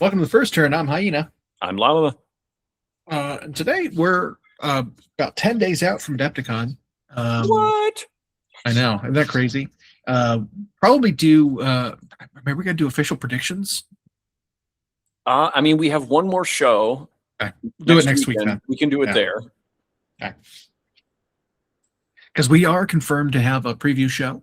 Welcome to the first turn. I'm Hyena. I'm Llama. Today we're about 10 days out from Adepticon. What? I know. Isn't that crazy? Probably do. Maybe we're gonna do official predictions. I mean, we have one more show. Okay. Do it next week. Then. We can do it there. Okay. Because we are confirmed to have a preview show.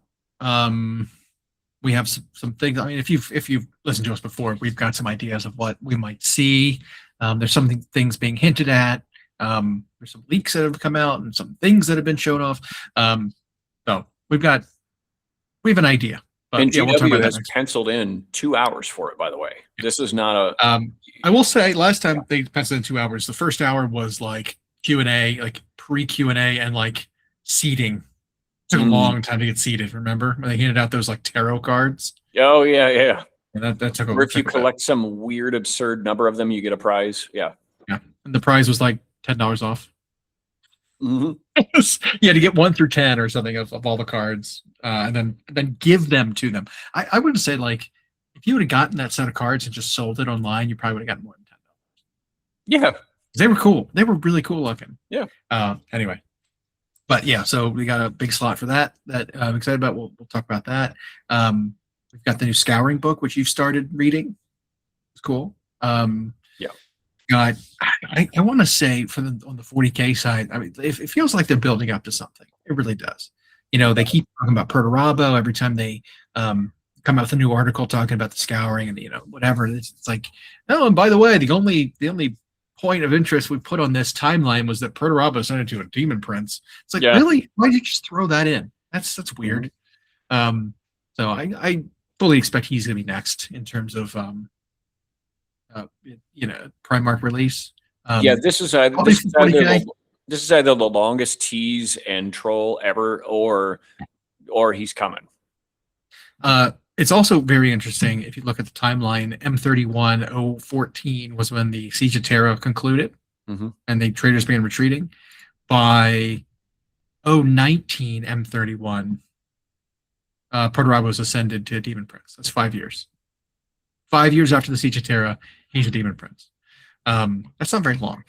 We have some things. I mean, if you've listened to us before, we've got some ideas of what we might see. There's things being hinted at. There's some leaks that have come out and some things that have been shown off. So we have an idea. But and yeah, we'll talk about has that penciled in 2 hours for it. By the way, this is not a. I will say, last time they penciled in 2 hours. The first hour was like Q&A, like pre-Q&A, and like seating. Took a long time to get seated. Remember when they handed out those like tarot cards? Oh yeah. And that took a. Or if you collect some weird, absurd number of them, you get a prize. Yeah. And the prize was like $10 off. Mm-hmm. You had to get 1 through 10 or something of all the cards, and then give them to them. I would say, like, if you would have gotten that set of cards and just sold it online, you probably would have gotten more than $10. Yeah, they were cool. They were really cool looking. Yeah. Anyway, but yeah, so we got a big slot for that I'm excited about. We'll talk about that. We've got the new Scouring book, which you've started reading. It's cool. God, I want to say on the 40k side, I mean, it feels like they're building up to something. It really does. You know, they keep talking about Perturabo every time they come out with a new article talking about the Scouring and whatever. It's like, oh, and by the way, the only point of interest we put on this timeline was that Perturabo sent it to a demon prince. It's like, really? Why did you just throw that in? That's weird. So I fully expect he's going to be next in terms of Primarch release. This is either the longest tease and troll ever, or he's coming. It's also very interesting if you look at the timeline. M31-014 was when the Siege of Terra concluded, and the traders began retreating. By 019 M31, Perturabo was ascended to Demon Prince. That's 5 years. 5 years after the Siege of Terra, he's a Demon Prince. That's not very long.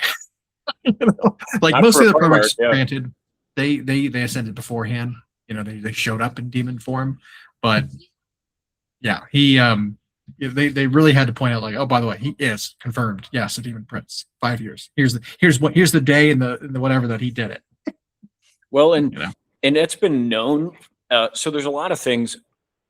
Like not most of the Primarchs, granted, they ascended beforehand. They showed up in demon form, but yeah, he they really had to point out, like, oh, by the way, he is confirmed. Yes, a Demon Prince. 5 years. Here's the day and the whatever that he did it. Well, and it's been known. So there's a lot of things.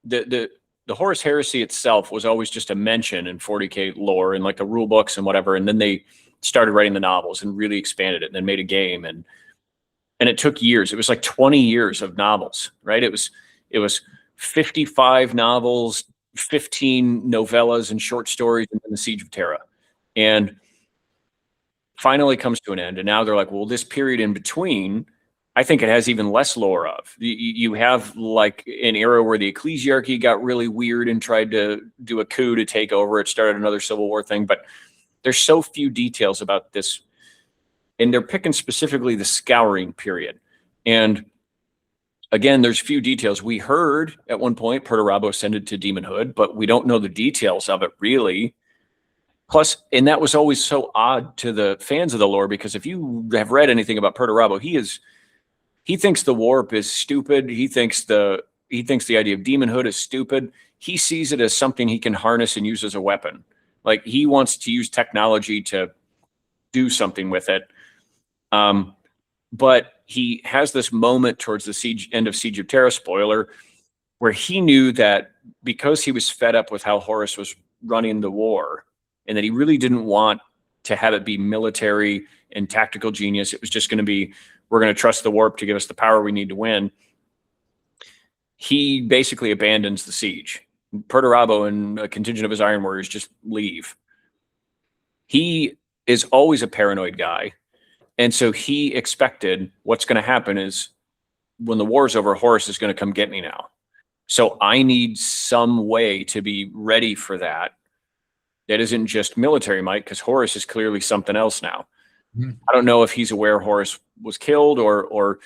The Horus Heresy itself was always just a mention in 40k lore and like the rule books and whatever, and then they started writing the novels and really expanded it and then made a game, and it took years. It was like 20 years of novels, right? It was 55 novels, 15 novellas and short stories, and then the Siege of Terra, and finally comes to an end. And now they're like, well, this period in between, I think it has even less lore of. You have like an era where the ecclesiarchy got really weird and tried to do a coup to take over. It started another civil war thing, but there's so few details about this. And they're picking specifically the Scouring period. And again, there's few details. We heard at one point Perturabo ascended to demonhood, but we don't know the details of it really. Plus, and that was always so odd to the fans of the lore, because if you have read anything about Perturabo, he thinks the warp is stupid. He thinks the idea of demonhood is stupid. He sees it as something he can harness and use as a weapon. Like, he wants to use technology to do something with it. But he has this moment towards the end of Siege of Terra, spoiler, where he knew that because he was fed up with how Horus was running the war, and that he really didn't want to have it be military and tactical genius. It was just going to be, we're going to trust the warp to give us the power we need to win. He basically abandons the siege. Perturabo and a contingent of his Iron Warriors just leave. He is always a paranoid guy. And so he expected what's going to happen is when the war's over, Horus is going to come get me now. So I need some way to be ready for that. That isn't just military might, because Horus is clearly something else now. I don't know if he's aware Horus was killed or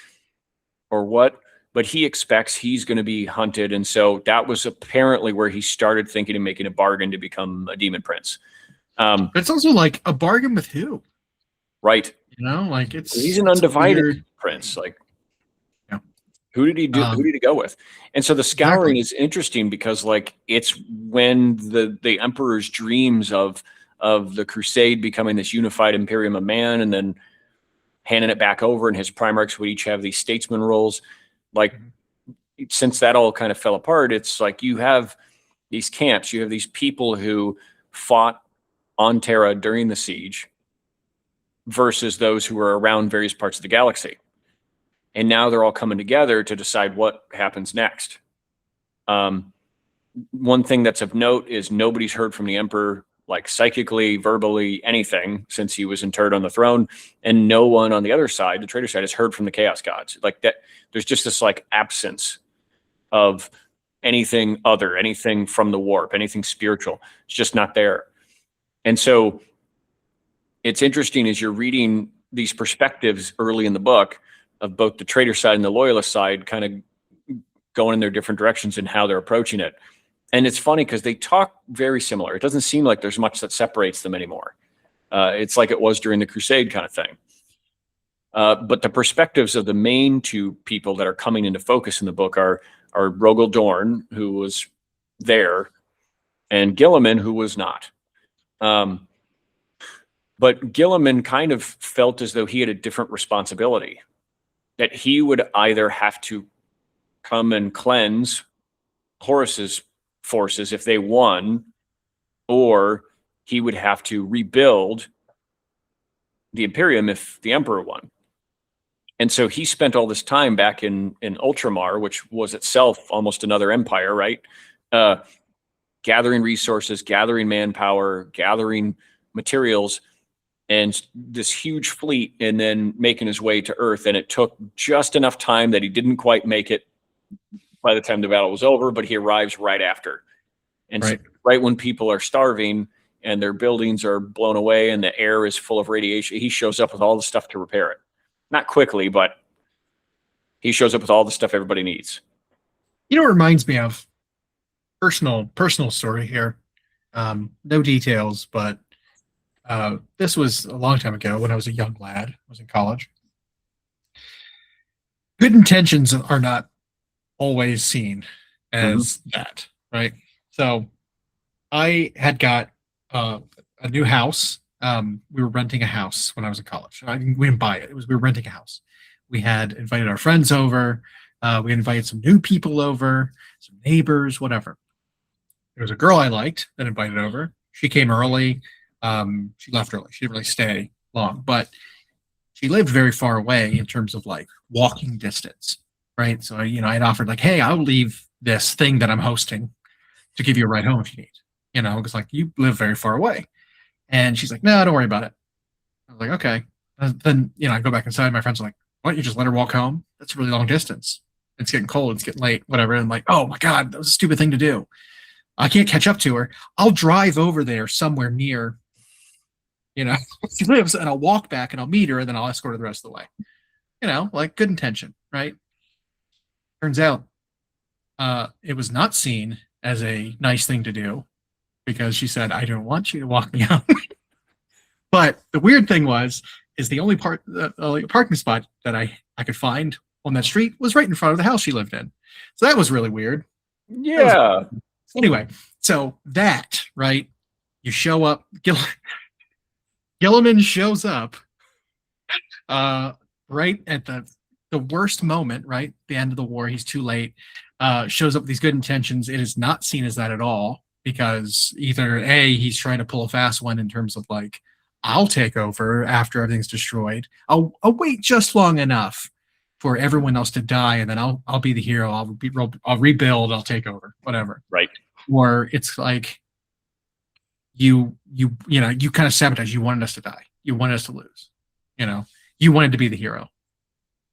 what, but he expects he's going to be hunted. And so that was apparently where he started thinking of making a bargain to become a demon prince. But it's also like a bargain with who? Right. You know, like he's an undivided prince. Like, yeah. Who did he do? Who did he go with? And so the Scouring is interesting because like it's when the Emperor's dreams of the Crusade becoming this unified Imperium of Man, and then handing it back over, and his Primarchs would each have these statesman roles. Like, since that all kind of fell apart, it's like you have these camps, you have these people who fought on Terra during the siege versus those who were around various parts of the galaxy. And now they're all coming together to decide what happens next. One thing that's of note is nobody's heard from the Emperor, like psychically, verbally, anything, since he was interred on the throne. And no one on the other side, the traitor side, has heard from the Chaos Gods. Like that, there's just this like absence of anything other, anything from the warp, anything spiritual. It's just not there. And so it's interesting as you're reading these perspectives early in the book of both the traitor side and the loyalist side kind of going in their different directions and how they're approaching it. And it's funny because they talk very similar. It doesn't seem like there's much that separates them anymore. It's like it was during the Crusade kind of thing. But the perspectives of the main two people that are coming into focus in the book are Rogel Dorn, who was there, and Guilliman, who was not. But Guilliman kind of felt as though he had a different responsibility, that he would either have to come and cleanse Horus's forces if they won, or he would have to rebuild the Imperium if the Emperor won. And so he spent all this time back in Ultramar, which was itself almost another empire, right? Gathering resources, gathering manpower, gathering materials, and this huge fleet, and then making his way to Earth. And it took just enough time that he didn't quite make it by the time the battle was over, but he arrives right after. And right. So right when people are starving and their buildings are blown away and the air is full of radiation, he shows up with all the stuff to repair it. Not quickly, but he shows up with all the stuff everybody needs. You know, it reminds me of personal story here. No details, but this was a long time ago when I was a young lad. I was in college. Good intentions are not always seen as that, right? So I had got a new house. We were renting a house when I was in college. We didn't buy it. We were renting a house. We had invited our friends over. We invited some new people over, some neighbors, whatever. There was a girl I liked that invited over. She came early. She left early. She didn't really stay long, but she lived very far away in terms of like walking distance, right? So, I'd offered like, hey, I'll leave this thing that I'm hosting to give you a ride home if you need, because like you live very far away. And she's like, no, don't worry about it. I was like, okay. Then, I go back inside. My friends are like, why don't you just let her walk home? That's a really long distance. It's getting cold. It's getting late, whatever. And I'm like, oh my God, that was a stupid thing to do. I can't catch up to her. I'll drive over there somewhere near, she lives, and I'll walk back and I'll meet her and then I'll escort her the rest of the way. Like good intention, right? Turns out it was not seen as a nice thing to do because she said, I don't want you to walk me out. But the weird thing is the only parking spot that I could find on that street was right in front of the house she lived in. So that was really weird. Yeah. Anyway, so that, right, you show up, Guilliman shows up right at the worst moment, right, the end of the war. He's too late, shows up with these good intentions. It is not seen as that at all because either A, he's trying to pull a fast one in terms of like, I'll take over after everything's destroyed. I'll wait just long enough for everyone else to die, and then I'll be the hero. I'll rebuild. I'll take over. Whatever. Right. Or it's like you kind of sabotage. You wanted us to die. You wanted us to lose. You wanted to be the hero.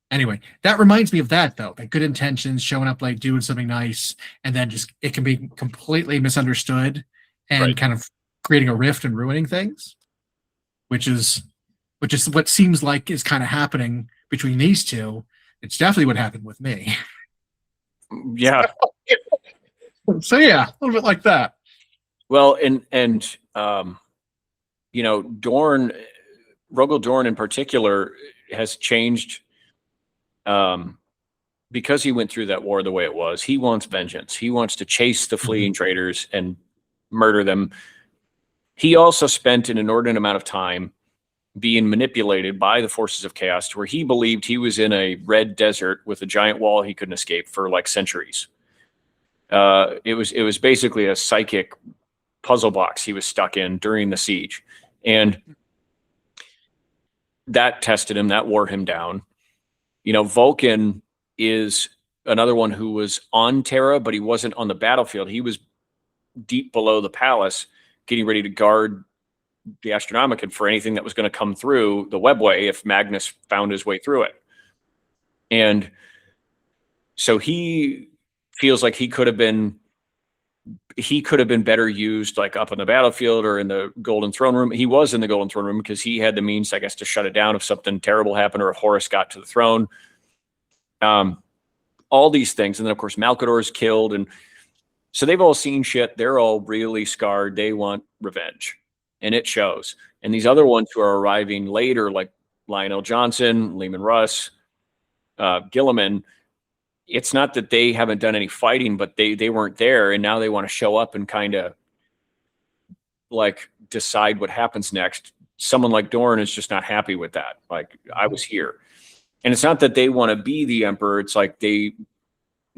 Anyway, that reminds me of that though. Like good intentions, showing up like doing something nice, and then just it can be completely misunderstood and kind of creating a rift and ruining things. Which is what seems like is kind of happening between these two. It's definitely what happened with me. Yeah. So yeah, a little bit like that. Well, and Dorn, Rogel Dorn in particular, has changed because he went through that war the way it was. He wants vengeance. He wants to chase the fleeing traitors and murder them. He also spent an inordinate amount of time being manipulated by the forces of chaos to where he believed he was in a red desert with a giant wall he couldn't escape for like centuries. It was basically a psychic puzzle box he was stuck in during the siege. And that tested him, that wore him down. Vulcan is another one who was on Terra, but he wasn't on the battlefield. He was deep below the palace, getting ready to guard the Astronomicon for anything that was going to come through the webway if Magnus found his way through it. And so he feels like he could have been better used like up on the battlefield or in the Golden Throne Room. He was in the Golden Throne Room because he had the means, I guess, to shut it down if something terrible happened or if Horus got to the throne. All these things. And then, of course, Malkador is killed. And so they've all seen shit. They're all really scarred. They want revenge. And it shows. And these other ones who are arriving later, like Lionel Johnson, Lehman Russ, Gilliman, it's not that they haven't done any fighting, but they weren't there. And now they want to show up and kind of like decide what happens next. Someone like Dorn is just not happy with that. Like, I was here. And it's not that they want to be the Emperor. It's like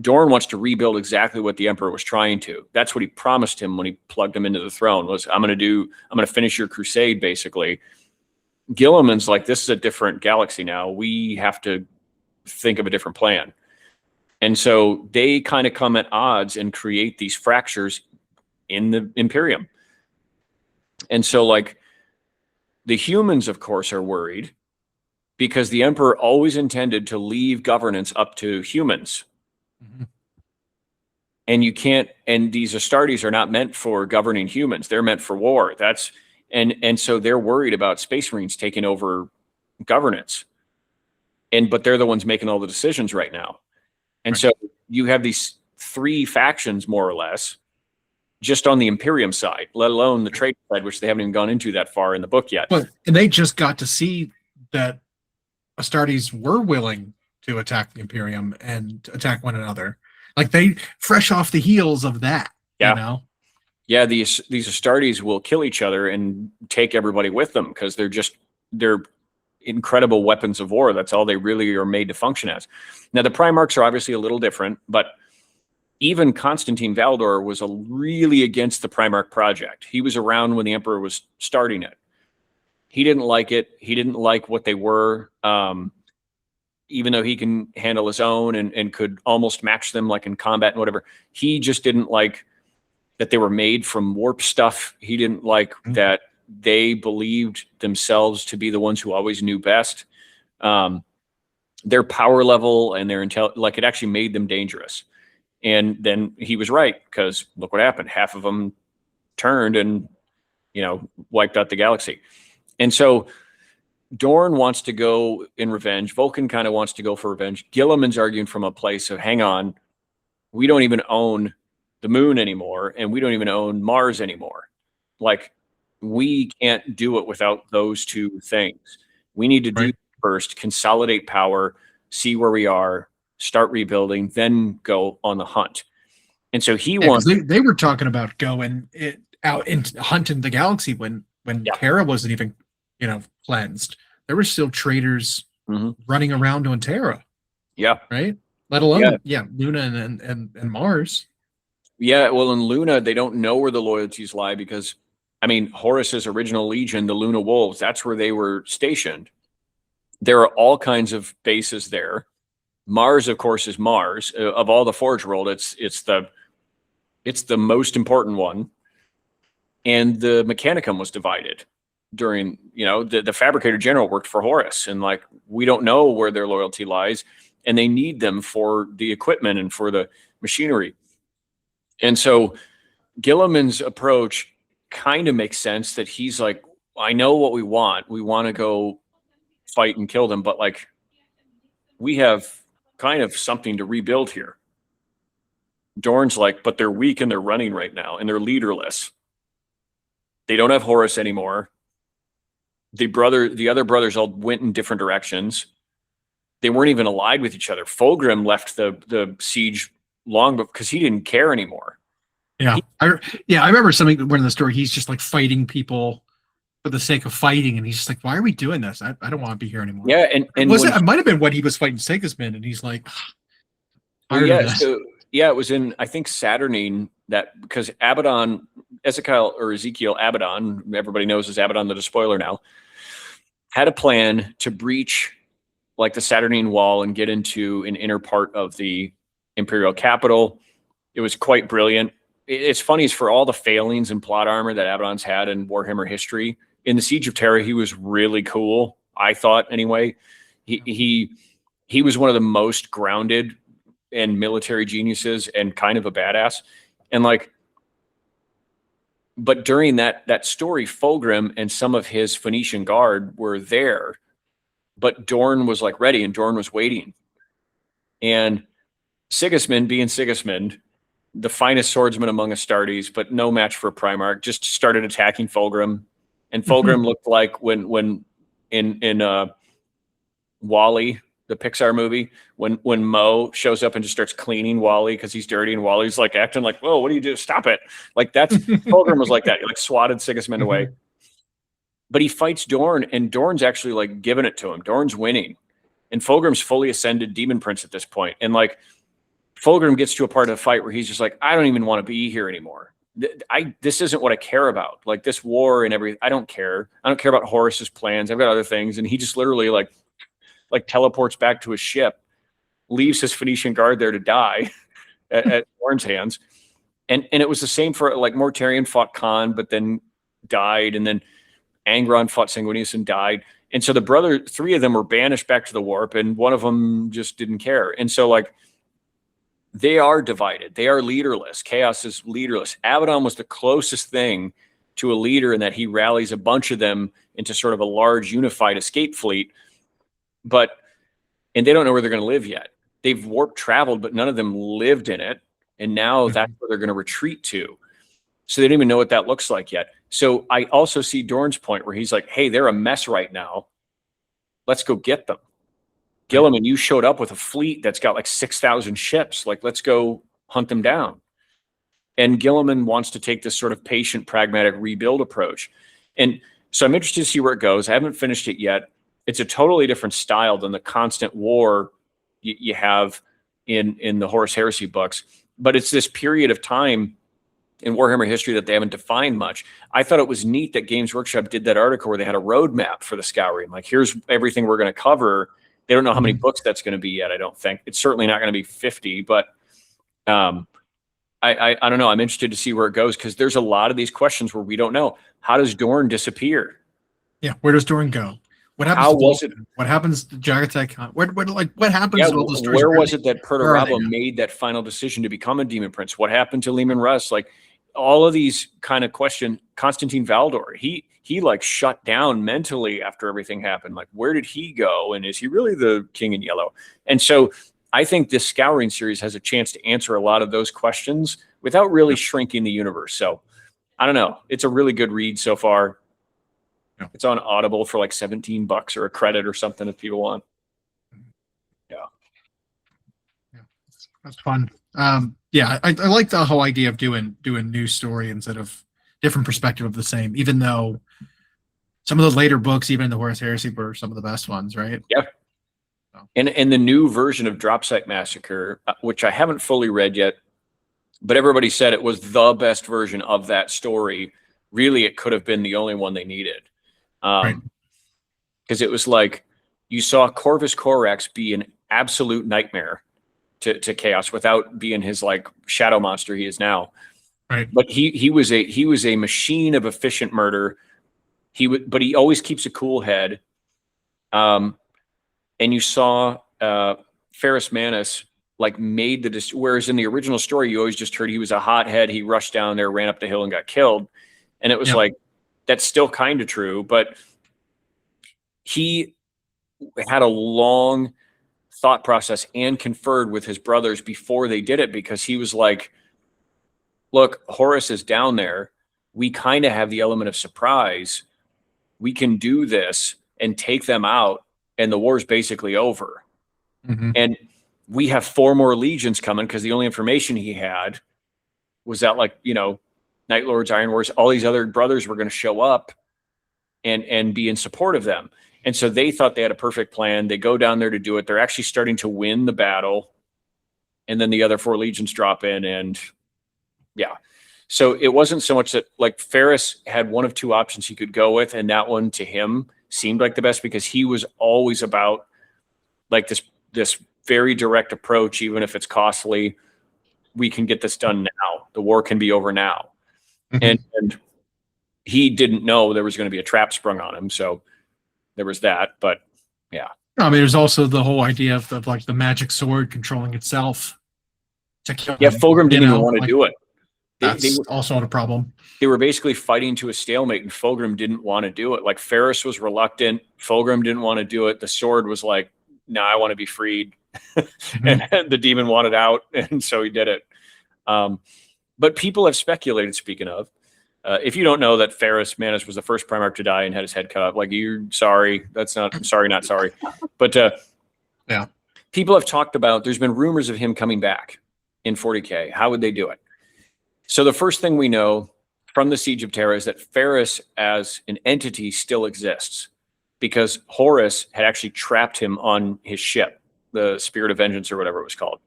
Dorn wants to rebuild exactly what the Emperor was trying to. That's what he promised him when he plugged him into the throne was, I'm going to finish your crusade, basically. Gilliman's like, this is a different galaxy now. We have to think of a different plan. And so they kind of come at odds and create these fractures in the Imperium. And so like the humans, of course, are worried because the Emperor always intended to leave governance up to humans. Mm-hmm. And you can't, and these Astartes are not meant for governing humans. They're meant for war. And so they're worried about Space Marines taking over governance. But they're the ones making all the decisions right now. And right. So you have these three factions, more or less, just on the Imperium side, let alone the trade side, which they haven't even gone into that far in the book yet. And they just got to see that Astartes were willing to attack the Imperium and attack one another. Like they fresh off the heels of that, Yeah, these Astartes will kill each other and take everybody with them because they're incredible weapons of war. That's all they really are made to function as. Now, the Primarchs are obviously a little different, but even Constantine Valdor was really against the Primarch project. He was around when the Emperor was starting it. He didn't like it. He didn't like what they were, even though he can handle his own and could almost match them like in combat and whatever. He just didn't like that they were made from warp stuff. He didn't like that they believed themselves to be the ones who always knew best. Their power level and their it actually made them dangerous. And then he was right, because look what happened. Half of them turned and, wiped out the galaxy. And so Dorn wants to go in revenge. Vulcan kind of wants to go for revenge. Gilliman's arguing from a place of, hang on, we don't even own the moon anymore, and we don't even own Mars anymore. Like, we can't do it without those two things. We need to do first, consolidate power, see where we are, start rebuilding, then go on the hunt. And so he wants. They were talking about going out into hunting the galaxy when Terra wasn't even, cleansed. There were still traitors running around on Terra. Yeah. Right. Let alone Luna and Mars. Yeah. Well, in Luna, they don't know where the loyalties lie because, Horus's original legion, the Luna Wolves, that's where they were stationed. There are all kinds of bases there. Mars, of course, is Mars. Of all the Forge World, it's the most important one. And the Mechanicum was divided during, the Fabricator General worked for Horus, and we don't know where their loyalty lies, and they need them for the equipment and for the machinery. And so Gilliman's approach kind of makes sense, that he's like, I know what we want. We want to go fight and kill them, but we have kind of something to rebuild here. Dorn's like, but they're weak and they're running right now and they're leaderless. They don't have Horus anymore. the other brothers all went in different directions. They weren't even allied with each other. Fulgrim left the siege long because he didn't care anymore. Yeah. I remember something when in the story, he's just like fighting people for the sake of fighting. And he's just like, why are we doing this? I don't want to be here anymore. Yeah. And it might have been when he was fighting Sigismund and he's like, it was in, I think, Saturnine, that because Ezekiel Abaddon, everybody knows as Abaddon the Despoiler now, had a plan to breach like the Saturnine wall and get into an inner part of the Imperial capital. It was quite brilliant. It's funny, is for all the failings in plot armor that Abaddon's had in Warhammer history, in the Siege of Terra, he was really cool, I thought anyway. He was one of the most grounded and military geniuses and kind of a badass. And like, but during that story, Fulgrim and some of his Phoenician guard were there, but Dorn was like ready and Dorn was waiting. And Sigismund, being Sigismund, the finest swordsman among Astartes, but no match for a Primarch, just started attacking Fulgrim. And Fulgrim looked like when in Wall-E, the Pixar movie, when Mo shows up and just starts cleaning Wall-E because he's dirty, and Wally's like acting like, whoa, what do you do? Stop it. Like that's Fulgrim was like that. He like swatted Sigismund away. But he fights Dorn, and Dorn's actually like giving it to him. Dorn's winning. And Fulgrim's fully ascended Demon Prince at this point. And like Fulgrim gets to a part of the fight where he's just like, I don't even want to be here anymore. This isn't what I care about. Like this war and everything. I don't care. I don't care about Horus's plans. I've got other things. And he just literally like teleports back to his ship, leaves his Phoenician guard there to die at Dorn's hands. And it was the same for like Mortarion fought Khan, but then died. And then Angron fought Sanguinius and died. And so three of them were banished back to the warp, and one of them just didn't care. And so like they are divided. They are leaderless. Chaos is leaderless. Abaddon was the closest thing to a leader in that he rallies a bunch of them into sort of a large unified escape fleet. And they don't know where they're going to live yet. They've warp traveled, but none of them lived in it. And now that's where they're going to retreat to. So they don't even know what that looks like yet. So I also see Dorn's point where he's like, hey, they're a mess right now. Let's go get them. Guilliman, you showed up with a fleet that's got like 6,000 ships. Like, let's go hunt them down. And Guilliman wants to take this sort of patient, pragmatic rebuild approach. And so I'm interested to see where it goes. I haven't finished it yet. It's a totally different style than the constant war you have in the Horus Heresy books. But it's this period of time in Warhammer history that they haven't defined much. I thought it was neat that Games Workshop did that article where they had a roadmap for the Scouring. Like, here's everything we're going to cover. They don't know how many books that's going to be yet, I don't think. It's certainly not going to be 50, but I don't know. I'm interested to see where it goes because there's a lot of these questions where we don't know. How does Dorn disappear? Yeah, where does Dorn go? What happens what happens to Jagatai? What happens to all the stories? Where was it that Perturabo made that final decision to become a Demon Prince? What happened to Leman Russ? Like all of these kind of questions. Constantine Valdor, he like shut down mentally after everything happened. Like, where did he go? And is he really the King in Yellow? And so I think this Scouring series has a chance to answer a lot of those questions without really shrinking the universe. So I don't know. It's a really good read so far. Yeah. It's on Audible for like $17 or a credit or something if people want. Yeah. That's fun. Yeah, I like the whole idea of doing new story instead of different perspective of the same, even though some of those later books, even in the Horus Heresy, were some of the best ones, right? Yeah. So. And the new version of Dropsite Massacre, which I haven't fully read yet, but everybody said it was the best version of that story. Really, it could have been the only one they needed. Because it was like you saw Corvus Corax be an absolute nightmare to Chaos without being his like shadow monster he is now. Right. But he was a machine of efficient murder. But he always keeps a cool head. And you saw Ferrus Manus like made whereas in the original story you always just heard he was a hothead. He rushed down there, ran up the hill, and got killed. And it was like that's still kind of true, but he had a long thought process and conferred with his brothers before they did it because he was like, look, Horus is down there. We kind of have the element of surprise. we can do this and take them out, and the war's basically over. And we have 4 more legions coming, because the only information he had was that, like, you know, Night Lords, Iron Wars, all these other brothers were going to show up and be in support of them. And so they thought they had a perfect plan. They go down there to do it. They're actually starting to win the battle. And then the other 4 legions drop in, and yeah. So it wasn't so much that, like, Ferrus had one of 2 options he could go with, and that one to him seemed like the best, because he was always about, like, this very direct approach. Even if it's costly, we can get this done now. The war can be over now. And he didn't know there was going to be a trap sprung on him. So there was that, but yeah. I mean, there's also the whole idea of like the magic sword controlling itself. Yeah, Fulgrim didn't even want to do it. That's also not a problem. They were basically fighting to a stalemate, and Fulgrim didn't want to do it. Like, Ferrus was reluctant. Fulgrim didn't want to do it. The sword was like, no, I want to be freed. And the demon wanted out, and so he did it. But people have speculated, speaking of, if you don't know that Ferrus Manus was the first Primarch to die and had his head cut off, like, you're sorry. That's not, I'm sorry, not sorry. But yeah, people have talked about, there's been rumors of him coming back in 40K. How would they do it? So the first thing we know from the Siege of Terra is that Ferrus as an entity still exists, because Horus had actually trapped him on his ship, the Spirit of Vengeance or whatever it was called,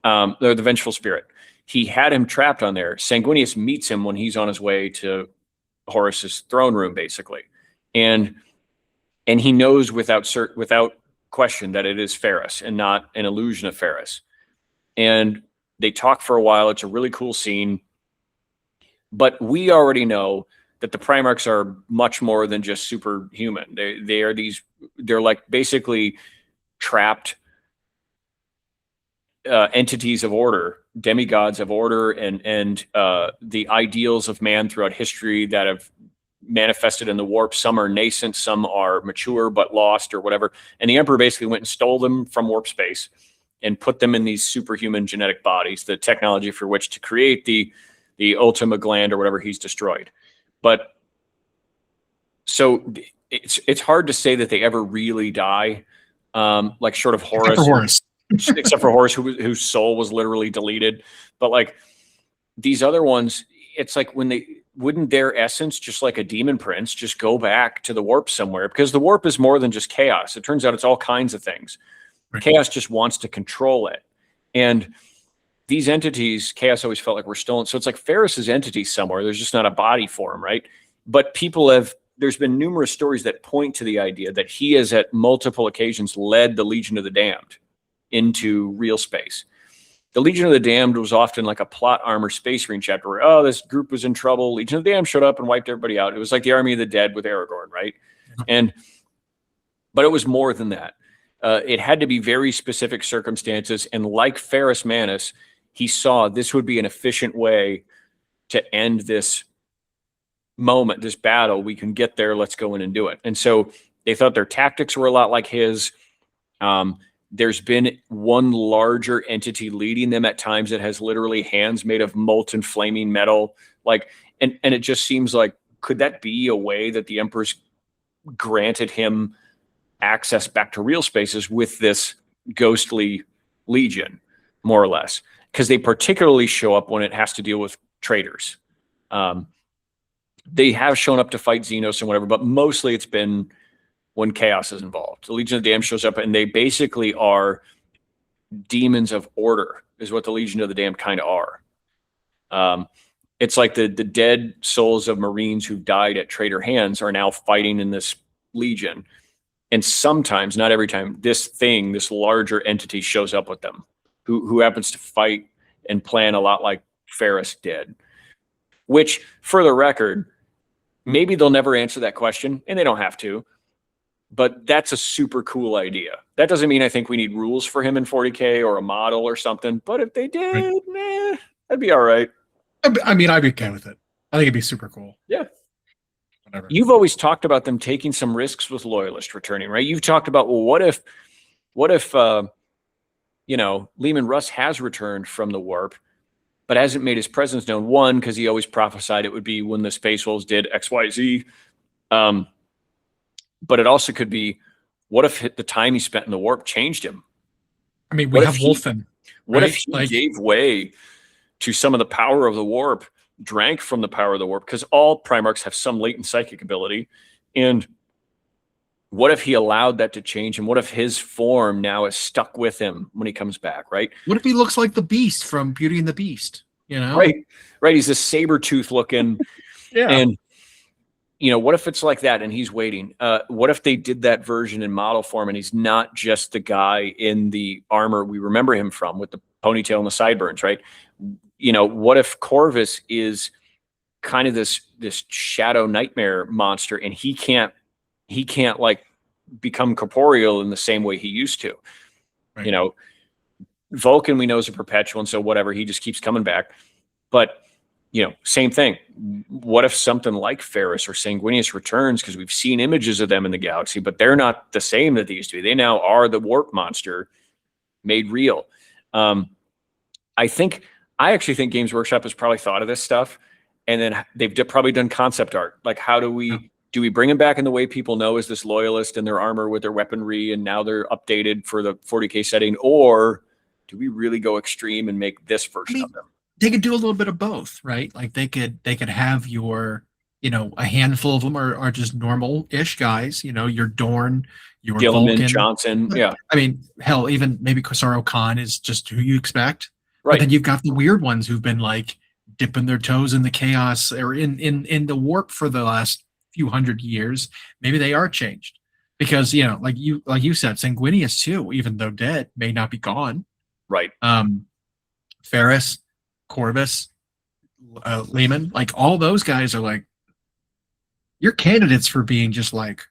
the Vengeful Spirit. He had him trapped on there. Sanguinius meets him when he's on his way to Horus's throne room, basically, and he knows without question that it is Ferrus and not an illusion of Ferrus. And they talk for a while. It's a really cool scene. But we already know that the Primarchs are much more than just superhuman. They're like basically trapped entities of order, demigods of order, and the ideals of man throughout history that have manifested in the warp. Some are nascent, some are mature but lost or whatever. And the Emperor basically went and stole them from warp space and put them in these superhuman genetic bodies, the technology for which to create the Ultima gland or whatever he's destroyed. But so it's hard to say that they ever really die, like short of Horus. Except for Horus, whose soul was literally deleted. But like these other ones, it's like wouldn't their essence, just like a demon prince, just go back to the warp somewhere? Because the warp is more than just chaos. It turns out it's all kinds of things. Right. Chaos just wants to control it. And these entities, Chaos always felt like were stolen. So it's like Ferrus's entity somewhere. There's just not a body for him, right? But there's been numerous stories that point to the idea that he has at multiple occasions led the Legion of the Damned into real space. The Legion of the Damned was often like a plot armor Space Marine chapter where, oh, this group was in trouble. Legion of the Damned showed up and wiped everybody out. It was like the Army of the Dead with Aragorn, right? But it was more than that. It had to be very specific circumstances. And like Ferrus Manus, he saw this would be an efficient way to end this moment, this battle. We can get there. Let's go in and do it. And so they thought their tactics were a lot like his. There's been one larger entity leading them at times that has literally hands made of molten flaming metal. Like, and it just seems like, could that be a way that the Emperor's granted him access back to real spaces with this ghostly legion, more or less? Because they particularly show up when it has to deal with traitors. They have shown up to fight Xenos and whatever, but mostly it's been when Chaos is involved. The Legion of the Damned shows up, and they basically are demons of order, is what the Legion of the Damned kind of are. It's like the dead souls of Marines who died at traitor hands are now fighting in this Legion. And sometimes, not every time, this larger entity shows up with them, who happens to fight and plan a lot like Ferrus did. Which, for the record, maybe they'll never answer that question, and they don't have to. But that's a super cool idea. That doesn't mean I think we need rules for him in 40K or a model or something. But if they did, that'd be all right. I mean, I'd be okay with it. I think it'd be super cool. Yeah. Whatever. You've always talked about them taking some risks with Loyalist returning, right? You've talked about, well, what if Leman Russ has returned from the warp, but hasn't made his presence known. One, because he always prophesied it would be when the Space Wolves did X, Y, Z. But it also could be, what if the time he spent in the warp changed him? I mean, we have Wolfen. What if he gave way to some of the power of the warp, drank from the power of the warp? Because all Primarchs have some latent psychic ability. And what if he allowed that to change? And what if his form now is stuck with him when he comes back, right? What if he looks like the Beast from Beauty and the Beast? You know? Right. He's this saber-tooth looking. Yeah. And, you know, what if it's like that and he's waiting? What if they did that version in model form and he's not just the guy in the armor we remember him from with the ponytail and the sideburns, right? You know, what if Corvus is kind of this shadow nightmare monster and he can't like become corporeal in the same way he used to? Right. You know, Vulcan we know is a perpetual, and so whatever, he just keeps coming back. But, you know, same thing. What if something like Ferris or Sanguinius returns, because we've seen images of them in the galaxy, but they're not the same that they used to be. They now are the warp monster made real. I actually think Games Workshop has probably thought of this stuff, and then they've probably done concept art. Like, how do we bring them back in the way people know as this loyalist in their armor with their weaponry, and now they're updated for the 40K setting, or do we really go extreme and make this version of them? They could do a little bit of both, right? Like they could have your, you know, a handful of them are just normal-ish guys, you know, your Dorn, your Gilliman, Vulcan, Johnson, yeah. I mean, hell, even maybe Kosaro Khan is just who you expect. Right. But then you've got the weird ones who've been like dipping their toes in the chaos or in the warp for the last few hundred years. Maybe they are changed because, you know, like you said, Sanguinius too, even though dead, may not be gone. Right. Ferris, Corvus, Lehman, like all those guys are like, you're candidates for being just like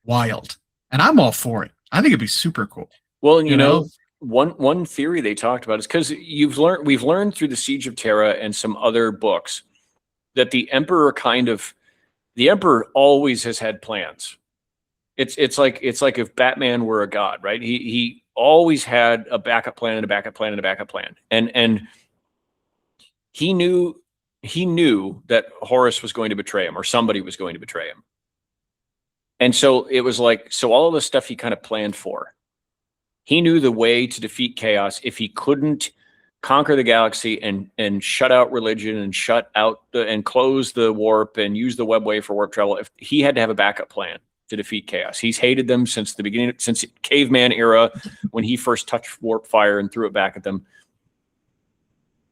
wild, and I'm all for it. I think it'd be super cool. Well, and you know, one theory they talked about is because we've learned through the Siege of Terra and some other books that the Emperor always has had plans. It's like if Batman were a god, right? He always had a backup plan and a backup plan and a backup plan, and he knew that Horus was going to betray him, or somebody was going to betray him. And so it was like, so all of the stuff he kind of planned for, he knew the way to defeat chaos if he couldn't conquer the galaxy and shut out religion and shut out and close the warp and use the webway for warp travel. If he had to have a backup plan to defeat chaos. He's hated them since the beginning, since caveman era, when he first touched warp fire and threw it back at them.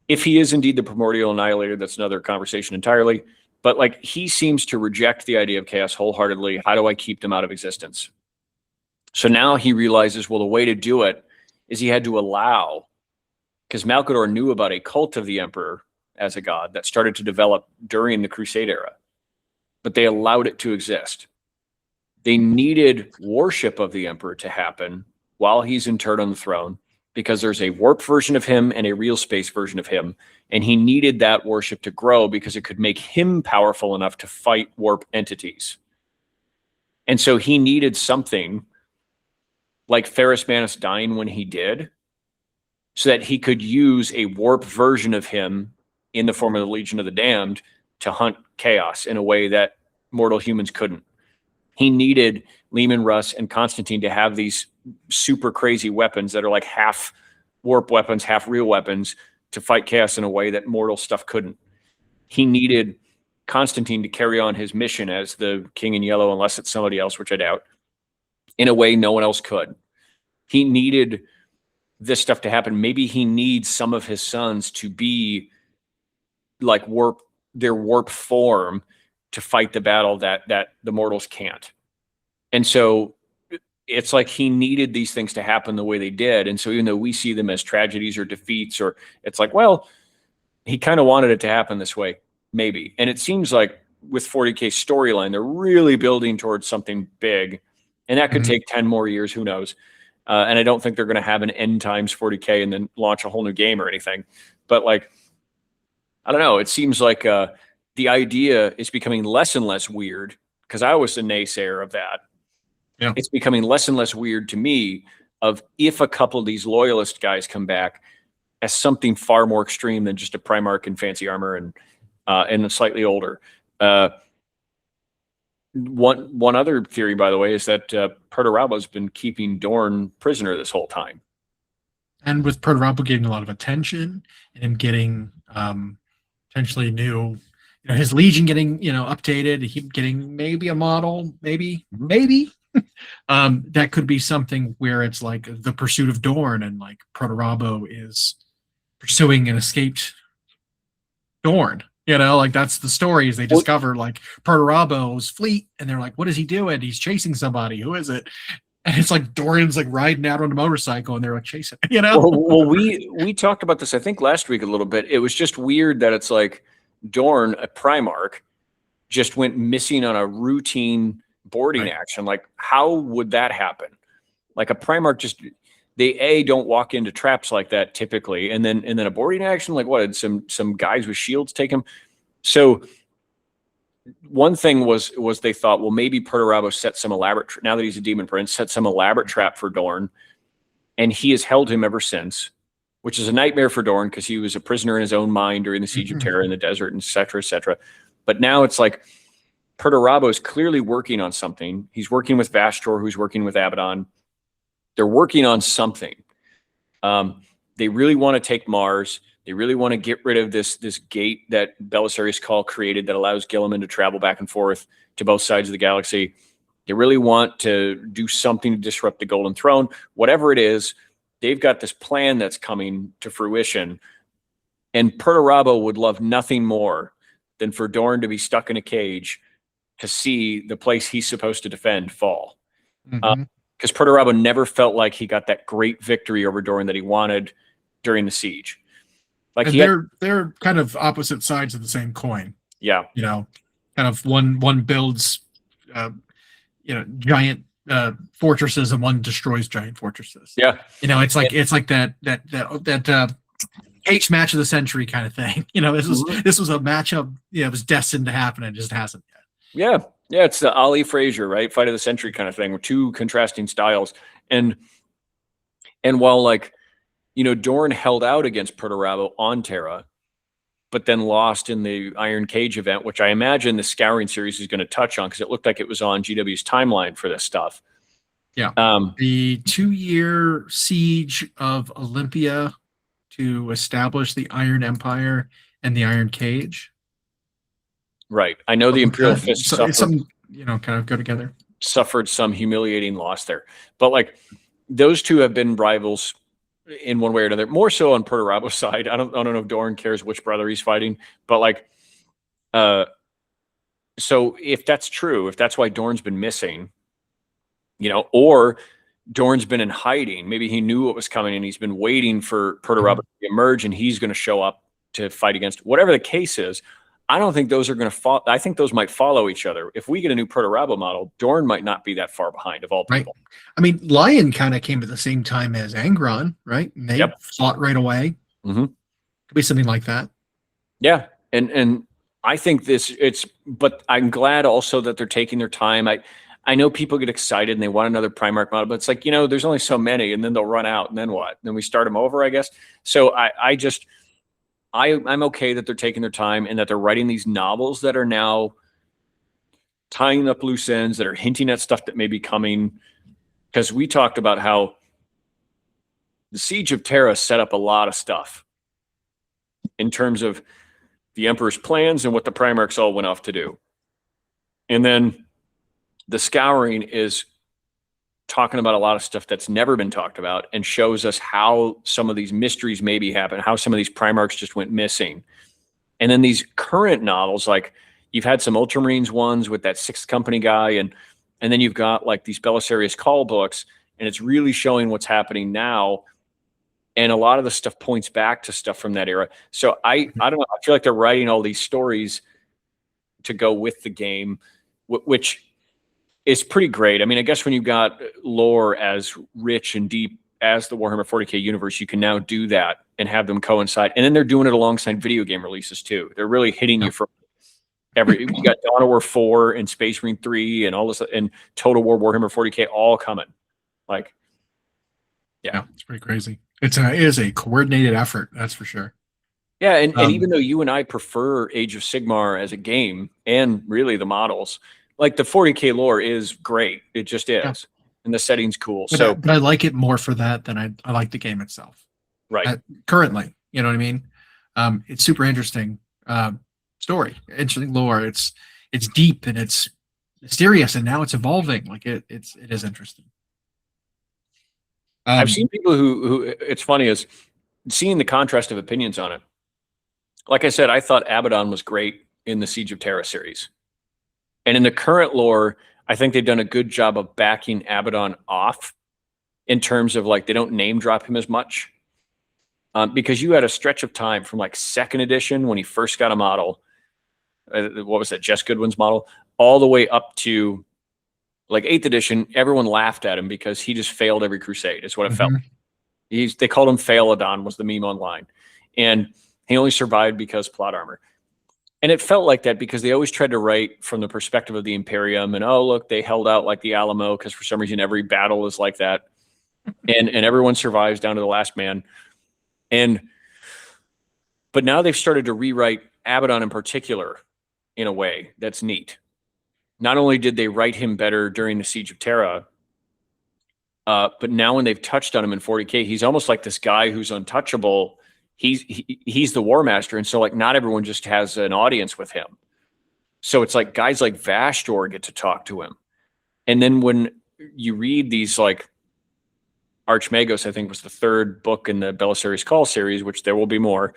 If he is indeed the primordial annihilator, that's another conversation entirely. But like, he seems to reject the idea of chaos wholeheartedly. How do I keep them out of existence? So now he realizes, well, the way to do it is he had to allow, because Malkador knew about a cult of the Emperor as a god that started to develop during the Crusade era, but they allowed it to exist. They needed worship of the Emperor to happen while he's interred on the throne, because there's a warp version of him and a real space version of him. And he needed that worship to grow because it could make him powerful enough to fight warp entities. And so he needed something like Ferrus Manus dying when he did, so that he could use a warp version of him in the form of the Legion of the Damned to hunt chaos in a way that mortal humans couldn't. He needed Leman Russ and Constantine to have these super crazy weapons that are like half warp weapons, half real weapons, to fight chaos in a way that mortal stuff couldn't. He needed Constantine to carry on his mission as the King in Yellow, unless it's somebody else, which I doubt, in a way no one else could. He needed this stuff to happen. Maybe he needs some of his sons to be like their warp form to fight the battle that the mortals can't. And so it's like he needed these things to happen the way they did. And so even though we see them as tragedies or defeats, or it's like, well, he kind of wanted it to happen this way, maybe. And it seems like with 40K storyline, they're really building towards something big, and that could take 10 more years, who knows? And I don't think they're going to have an end times 40K and then launch a whole new game or anything. But like, I don't know. It seems like the idea is becoming less and less weird, because I was a naysayer of that. Yeah. It's becoming less and less weird to me of if a couple of these loyalist guys come back as something far more extreme than just a Primarch in fancy armor and slightly older. One other theory, by the way, is that Perturabo's been keeping Dorn prisoner this whole time. And with Perturabo getting a lot of attention and him getting potentially new, his Legion getting, updated, he getting maybe a model, maybe, that could be something where it's like the pursuit of Dorn, and like Perturabo is pursuing an escaped Dorn. Like that's the story, is they discover like Perturabo's fleet, and they're like, what is he doing? He's chasing somebody. Who is it? And it's like Dorian's like riding out on a motorcycle, and they're like chasing. Well, we talked about this, I think, last week a little bit. It was just weird that it's like Dorn, a Primarch, just went missing on a routine boarding action. Like, how would that happen? Like a Primarch they don't walk into traps like that typically, and then a boarding action, like what, did some guys with shields take him? So one thing was they thought, well, maybe Perturabo set some elaborate, now that he's a demon prince, set some elaborate trap for Dorn, and he has held him ever since, which is a nightmare for Dorn because he was a prisoner in his own mind during the Siege of Terra in the desert, and et cetera, et cetera. But now it's like Perturabo is clearly working on something. He's working with Vastor, who's working with Abaddon. They're working on something. They really want to take Mars. They really want to get rid of this gate that Belisarius Cawl created that allows Guilliman to travel back and forth to both sides of the galaxy. They really want to do something to disrupt the Golden Throne. Whatever it is, they've got this plan that's coming to fruition. And Perturabo would love nothing more than for Dorn to be stuck in a cage to see the place he's supposed to defend fall. Because Perturabo never felt like he got that great victory over Dorn that he wanted during the siege. Like they're kind of opposite sides of the same coin. Yeah. Kind of one builds giant fortresses, and one destroys giant fortresses. Yeah. It's like that H match of the century kind of thing. This was a matchup, it was destined to happen, and it just hasn't yet. Yeah, it's the Ali Frazier, right? Fight of the century kind of thing, with two contrasting styles. And while like, Dorn held out against Perturabo on Terra, but then lost in the Iron Cage event, which I imagine the Scouring series is going to touch on, because it looked like it was on GW's timeline for this stuff. Yeah. The 2-year siege of Olympia to establish the Iron Empire and the Iron Cage. Right. I know the Imperial Fist suffered, kind of go together. Suffered some humiliating loss there. But like, those two have been rivals in one way or another, more so on Perturabo's side. I don't know if Dorn cares which brother he's fighting, but like, so if that's true, if that's why Dorn's been missing, or Dorn's been in hiding, maybe he knew what was coming and he's been waiting for Perturabo to emerge, and he's going to show up to fight against whatever the case is. I don't think those are going to fall. I think those might follow each other. If we get a new Perturabo model, Dorn might not be that far behind, of all people. Right. I mean, Lion kind of came at the same time as Angron, right? And they fought right away. Could be something like that. Yeah. And I think but I'm glad also that they're taking their time. I know people get excited and they want another Primarch model, but it's like, there's only so many, and then they'll run out, and then what? Then we start them over, I guess. So I'm okay that they're taking their time, and that they're writing these novels that are now tying up loose ends, that are hinting at stuff that may be coming. Because we talked about how the Siege of Terra set up a lot of stuff in terms of the Emperor's plans and what the Primarchs all went off to do. And then the Scouring is talking about a lot of stuff that's never been talked about, and shows us how some of these mysteries maybe happen, how some of these Primarchs just went missing. And then these current novels, like you've had some Ultramarines ones with that Sixth Company guy, and then you've got like these Belisarius Cawl books, and it's really showing what's happening now. And a lot of the stuff points back to stuff from that era. So I don't know, I feel like they're writing all these stories to go with the game, which is pretty great. I mean, I guess when you've got lore as rich and deep as the Warhammer 40k universe, you can now do that and have them coincide. And then they're doing it alongside video game releases too. They're really hitting you from you got Dawn of War 4 and Space Marine 3 and all this, and Total War Warhammer 40k all coming. Like, yeah, it's pretty crazy. It is a coordinated effort, that's for sure. Yeah, and even though you and I prefer Age of Sigmar as a game, and really the models, like the 40k lore is great. It just is. Yeah. And the setting's cool. But I like it more for that than I like the game itself. Right. Currently, you know what I mean? It's super interesting story, interesting lore. It's deep and it's mysterious, and now it's evolving. Like it is interesting. I've seen people who it's funny is seeing the contrast of opinions on it. Like I said, I thought Abaddon was great in the Siege of Terra series. And in the current lore, I think they've done a good job of backing Abaddon off in terms of like they don't name drop him as much. Because you had a stretch of time from like 2nd edition when he first got a model, what was that, Jess Goodwin's model, all the way up to like 8th edition. Everyone laughed at him because he just failed every crusade. Is what it felt. They called him Failadon was the meme online, and he only survived because plot armor. And it felt like that because they always tried to write from the perspective of the Imperium, and oh look, they held out like the Alamo because for some reason every battle is like that, and everyone survives down to the last man. But now they've started to rewrite Abaddon in particular in a way that's neat. Not only did they write him better during the Siege of Terra, but now when they've touched on him in 40k, he's almost like this guy who's untouchable. He's the War Master, and so like not everyone just has an audience with him. So it's like guys like Vastor get to talk to him. And then when you read these like Archmagos, I think was the 3rd book in the Belisarius Call series, which there will be more.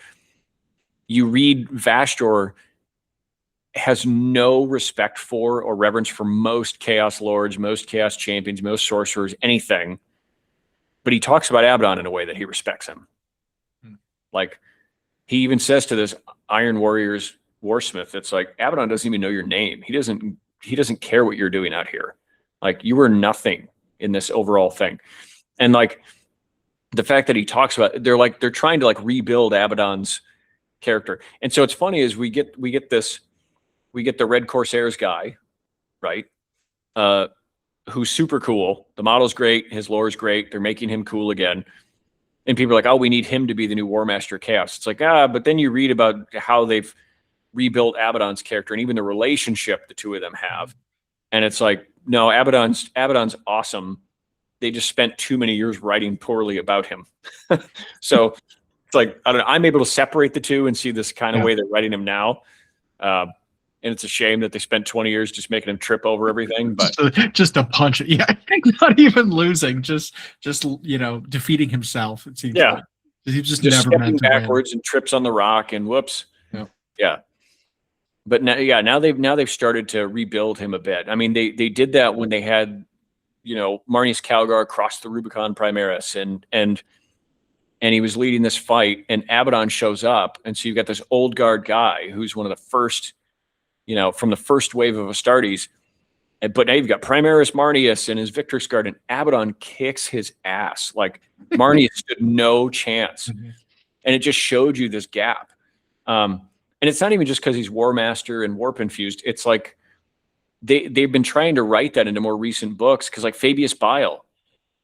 You read Vastor has no respect for or reverence for most Chaos Lords, most Chaos Champions, most Sorcerers, anything. But he talks about Abaddon in a way that he respects him. Like he even says to this Iron Warriors Warsmith, it's like Abaddon doesn't even know your name. He doesn't care what you're doing out here. Like you were nothing in this overall thing. And like the fact that he talks about, they're trying to like rebuild Abaddon's character. And so it's funny is we get the Red Corsairs guy, right? Who's super cool. The model's great. His lore is great. They're making him cool again. And people are like, oh, we need him to be the new War Master of Chaos. It's like, but then you read about how they've rebuilt Abaddon's character and even the relationship the two of them have. And it's like, no, Abaddon's awesome. They just spent too many years writing poorly about him. So it's like, I don't know, I'm able to separate the two and see this kind of way they're writing him now. And it's a shame that they spent 20 years just making him trip over everything. But just a punch. Yeah, I think not even losing, just defeating himself. It seems. Yeah, like. He's just never stepping meant to backwards win. And trips on the rock and whoops. Yeah. But now they've started to rebuild him a bit. I mean, they did that when they had, Marnius Calgar cross the Rubicon Primaris and he was leading this fight, and Abaddon shows up, and so you've got this old guard guy who's one of the first, from the first wave of Astartes. But now you've got Primaris Marnius and his Victor's Guard, and Abaddon kicks his ass. Like Marnius stood no chance. And it just showed you this gap. And it's not even just because he's War Master and Warp infused. It's like they've been trying to write that into more recent books, because like Fabius Bile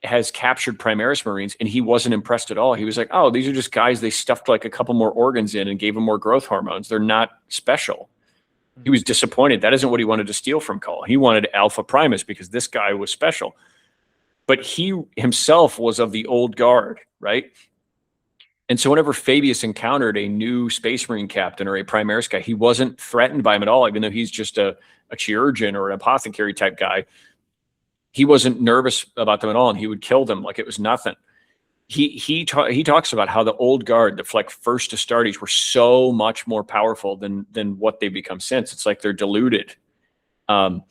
has captured Primaris Marines and he wasn't impressed at all. He was like, oh, these are just guys they stuffed like a couple more organs in and gave them more growth hormones. They're not special. He was disappointed. That isn't what he wanted to steal from Cull. He wanted Alpha Primus because this guy was special. But he himself was of the old guard, right? And so whenever Fabius encountered a new Space Marine captain or a Primaris guy, he wasn't threatened by him at all, even though he's just a chirurgeon or an apothecary type guy. He wasn't nervous about them at all, and he would kill them like it was nothing. He talks about how the old guard, the like first Astartes, were so much more powerful than what they've become since. It's like they're diluted. The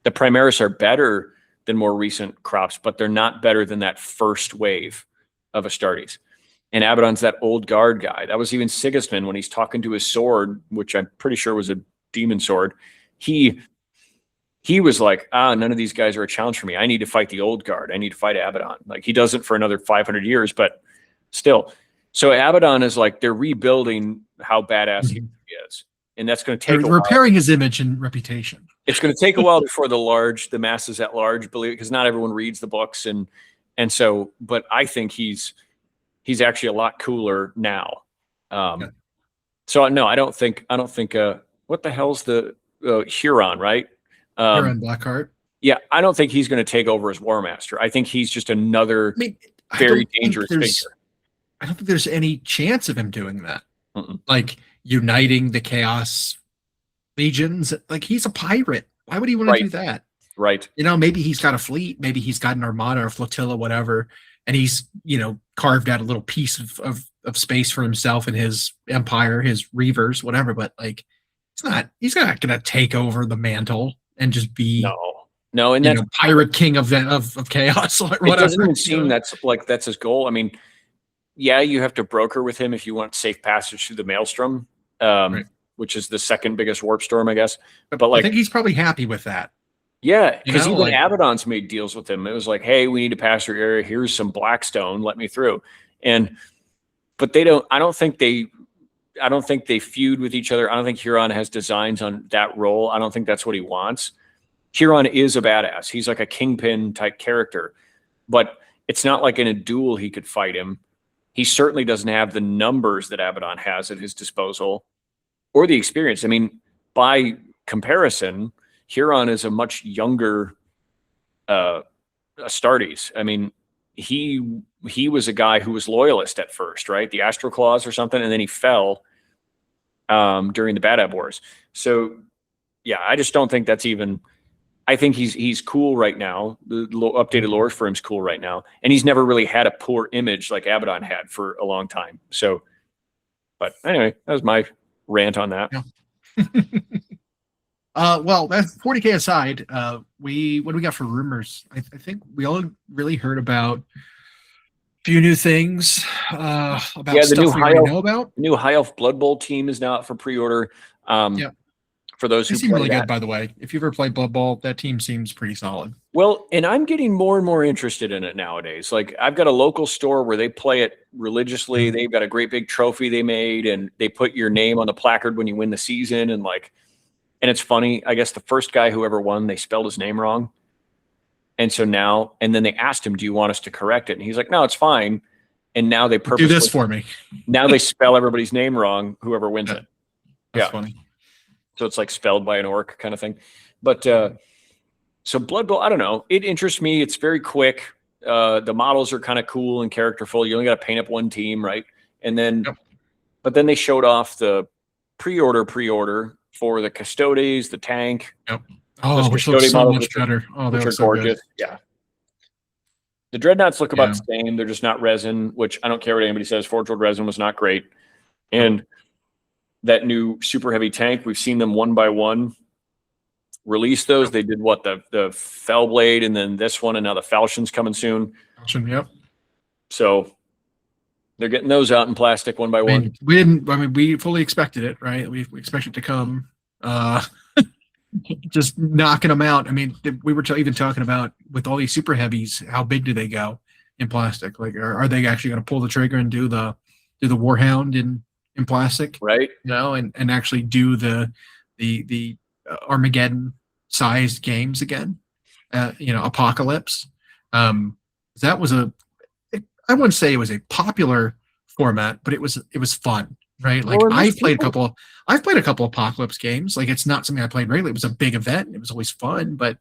Primaris are better than more recent crops, but they're not better than that first wave of Astartes. And Abaddon's that old guard guy. That was even Sigismund when he's talking to his sword, which I'm pretty sure was a demon sword. He was like, none of these guys are a challenge for me. I need to fight the old guard. I need to fight Abaddon. Like he does it for another 500 years, but still. So Abaddon is like, they're rebuilding how badass he is. And that's going to take a while. Repairing his image and reputation. It's going to take a while before the masses at large believe it, because not everyone reads the books. And so, but I think he's actually a lot cooler now. So no, I don't think what the hell's the Huron, right? Huron Blackheart. Yeah, I don't think he's going to take over as War Master. I think he's just another very dangerous figure. I don't think there's any chance of him doing that. Like uniting the Chaos Legions. Like he's a pirate. Why would he want to do that? Right. You know, maybe he's got a fleet, maybe he's got an armada or flotilla, whatever, and he's, you know, carved out a little piece of space for himself and his empire, his reavers, whatever. But like, he's not going to take over the mantle and just be no, and that's pirate king of chaos. Or whatever. It doesn't even seem that's his goal. I mean, yeah, you have to broker with him if you want safe passage through the Maelstrom, which is the second biggest warp storm, I guess. But like, I think he's probably happy with that. Yeah, because even Abaddon's made deals with him. It was like, hey, we need to pass your area. Here's some Blackstone. Let me through. But they don't. I don't think they feud with each other. I don't think Huron has designs on that role. I don't think that's what he wants. Huron is a badass. He's like a kingpin type character, but it's not like in a duel he could fight him. He certainly doesn't have the numbers that Abaddon has at his disposal or the experience. I mean, by comparison, Huron is a much younger Astartes. I mean, he was a guy who was loyalist at first, right? The Astral Claws or something, and then he fell during the Badab Wars. So, yeah, I just don't think that's even. I think he's cool right now. The updated lore for him's cool right now, and he's never really had a poor image like Abaddon had for a long time. So, but anyway, that was my rant on that. Yeah. Well, that's 40K aside. What do we got for rumors? I think we all really heard about a few new things. About the stuff we already know about. The new High Elf Blood Bowl team is now out for pre-order. For those who seem really good, by the way. If you've ever played Blood Bowl, that team seems pretty solid. Well, and I'm getting more and more interested in it nowadays. Like I've got a local store where they play it religiously. They've got a great big trophy they made, and they put your name on the placard when you win the season, and it's funny. I guess the first guy who ever won, they spelled his name wrong. And so now, and then they asked him, do you want us to correct it? And he's like, no, it's fine. And now they purposely do this for me. Now they spell everybody's name wrong, whoever wins it. That's funny. So it's like spelled by an orc kind of thing. But so Blood Bowl, I don't know. It interests me. It's very quick. The models are kind of cool and characterful. You only got to paint up one team, right? And then, but then they showed off the pre-order for the Custodes, the tank. Yep. Oh, which looks so much better. Oh, they look so gorgeous. Good. Yeah. The Dreadnoughts look about the same. They're just not resin, which I don't care what anybody says. Forge World resin was not great. And that new super heavy tank, we've seen them one by one release those. They did what, the Fellblade, and then this one, and now the Falchion's coming soon. Falchion, yep. So they're getting those out in plastic one by one. We fully expected it, right? We expected it to come. Just knocking them out. I mean, we were even talking about with all these super heavies, how big do they go in plastic? Like, are they actually going to pull the trigger and do the Warhound in plastic, right? You know, and actually do the Armageddon sized games again? Apocalypse. That was I wouldn't say it was a popular format, but it was fun. Right, like I've played a couple Apocalypse games. Like it's not something I played regularly. It was a big event. It was always fun, but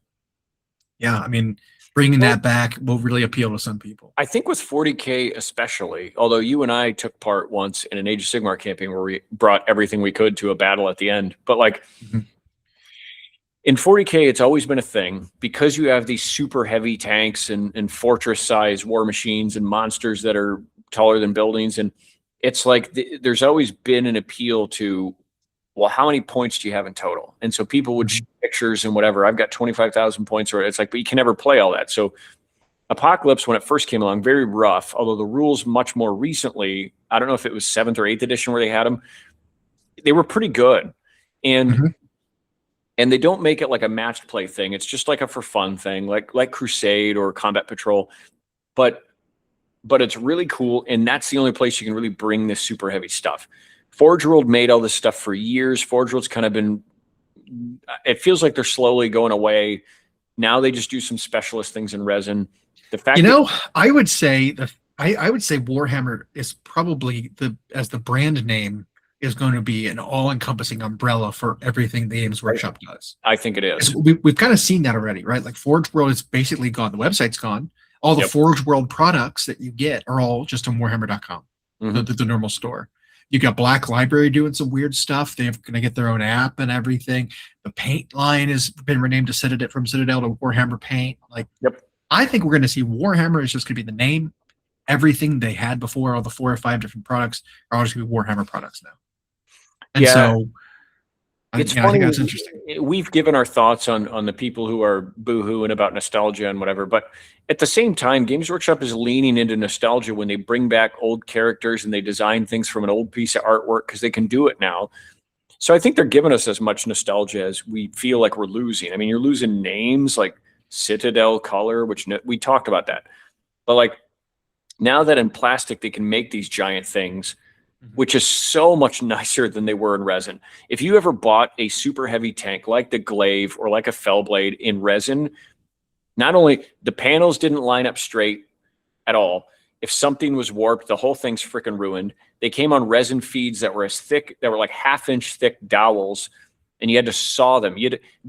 yeah, I mean, bringing that back will really appeal to some people. I think with 40K especially, although you and I took part once in an Age of Sigmar campaign where we brought everything we could to a battle at the end, but like in 40K, it's always been a thing because you have these super heavy tanks and fortress size war machines and monsters that are taller than buildings, and it's like there's always been an appeal to, well, how many points do you have in total? And so people would show pictures and whatever. I've got 25,000 points, or it's like, but you can never play all that. So Apocalypse, when it first came along, very rough, although the rules much more recently, I don't know if it was 7th or 8th edition where they had them, they were pretty good. And they don't make it like a matched play thing. It's just like a for fun thing, like Crusade or Combat Patrol. But it's really cool, and that's the only place you can really bring this super heavy stuff. Forge World made all this stuff for years. Forge World's kind of been, it feels like they're slowly going away. Now they just do some specialist things in resin. The fact I would say Warhammer is probably as the brand name is going to be an all-encompassing umbrella for everything the Games Workshop does. I think it is. We've kind of seen that already, right? Like Forge World is basically gone. The website's gone. All the Forge World products that you get are all just on Warhammer.com, the normal store. You got Black Library doing some weird stuff. They're going to get their own app and everything. The paint line has been renamed to Citadel, from Citadel to Warhammer Paint. Like, I think we're going to see Warhammer is just going to be the name. Everything they had before, all the 4 or 5 different products, are all just going to be Warhammer products now. And so, it's funny. I think that's interesting. We've given our thoughts on the people who are boohooing about nostalgia and whatever, but at the same time, Games Workshop is leaning into nostalgia when they bring back old characters and they design things from an old piece of artwork because they can do it now. So I think they're giving us as much nostalgia as we feel like we're losing. I mean, you're losing names like Citadel Color, which we talked about that, but like now that in plastic they can make these giant things, which is so much nicer than they were in resin. If you ever bought a super heavy tank like the Glaive or like a Fellblade in resin, not only the panels didn't line up straight at all. If something was warped, the whole thing's freaking ruined. They came on resin feeds that were as thick, that were like 1/2-inch thick dowels, and you had to saw them.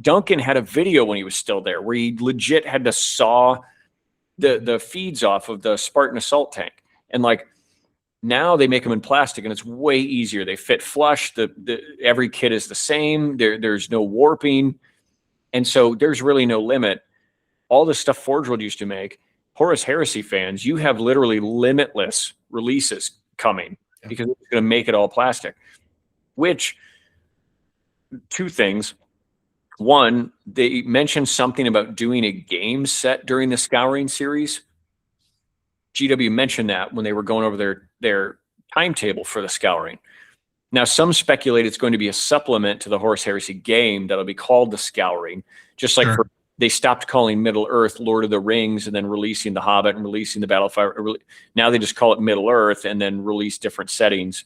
Duncan had a video when he was still there where he legit had to saw the feeds off of the Spartan assault tank. And like, now they make them in plastic and it's way easier. They fit flush. Every kit is the same. There's no warping. And so there's really no limit. All the stuff Forge World used to make, Horus Heresy fans, you have literally limitless releases coming because it's going to make it all plastic. Which, 2 things. One, they mentioned something about doing a game set during the Scouring series. GW mentioned that when they were going over their timetable for the Scouring. Now, some speculate it's going to be a supplement to the Horus Heresy game that'll be called the Scouring, just like they stopped calling Middle Earth Lord of the Rings and then releasing the Hobbit and releasing the Battlefire. Now they just call it Middle Earth and then release different settings.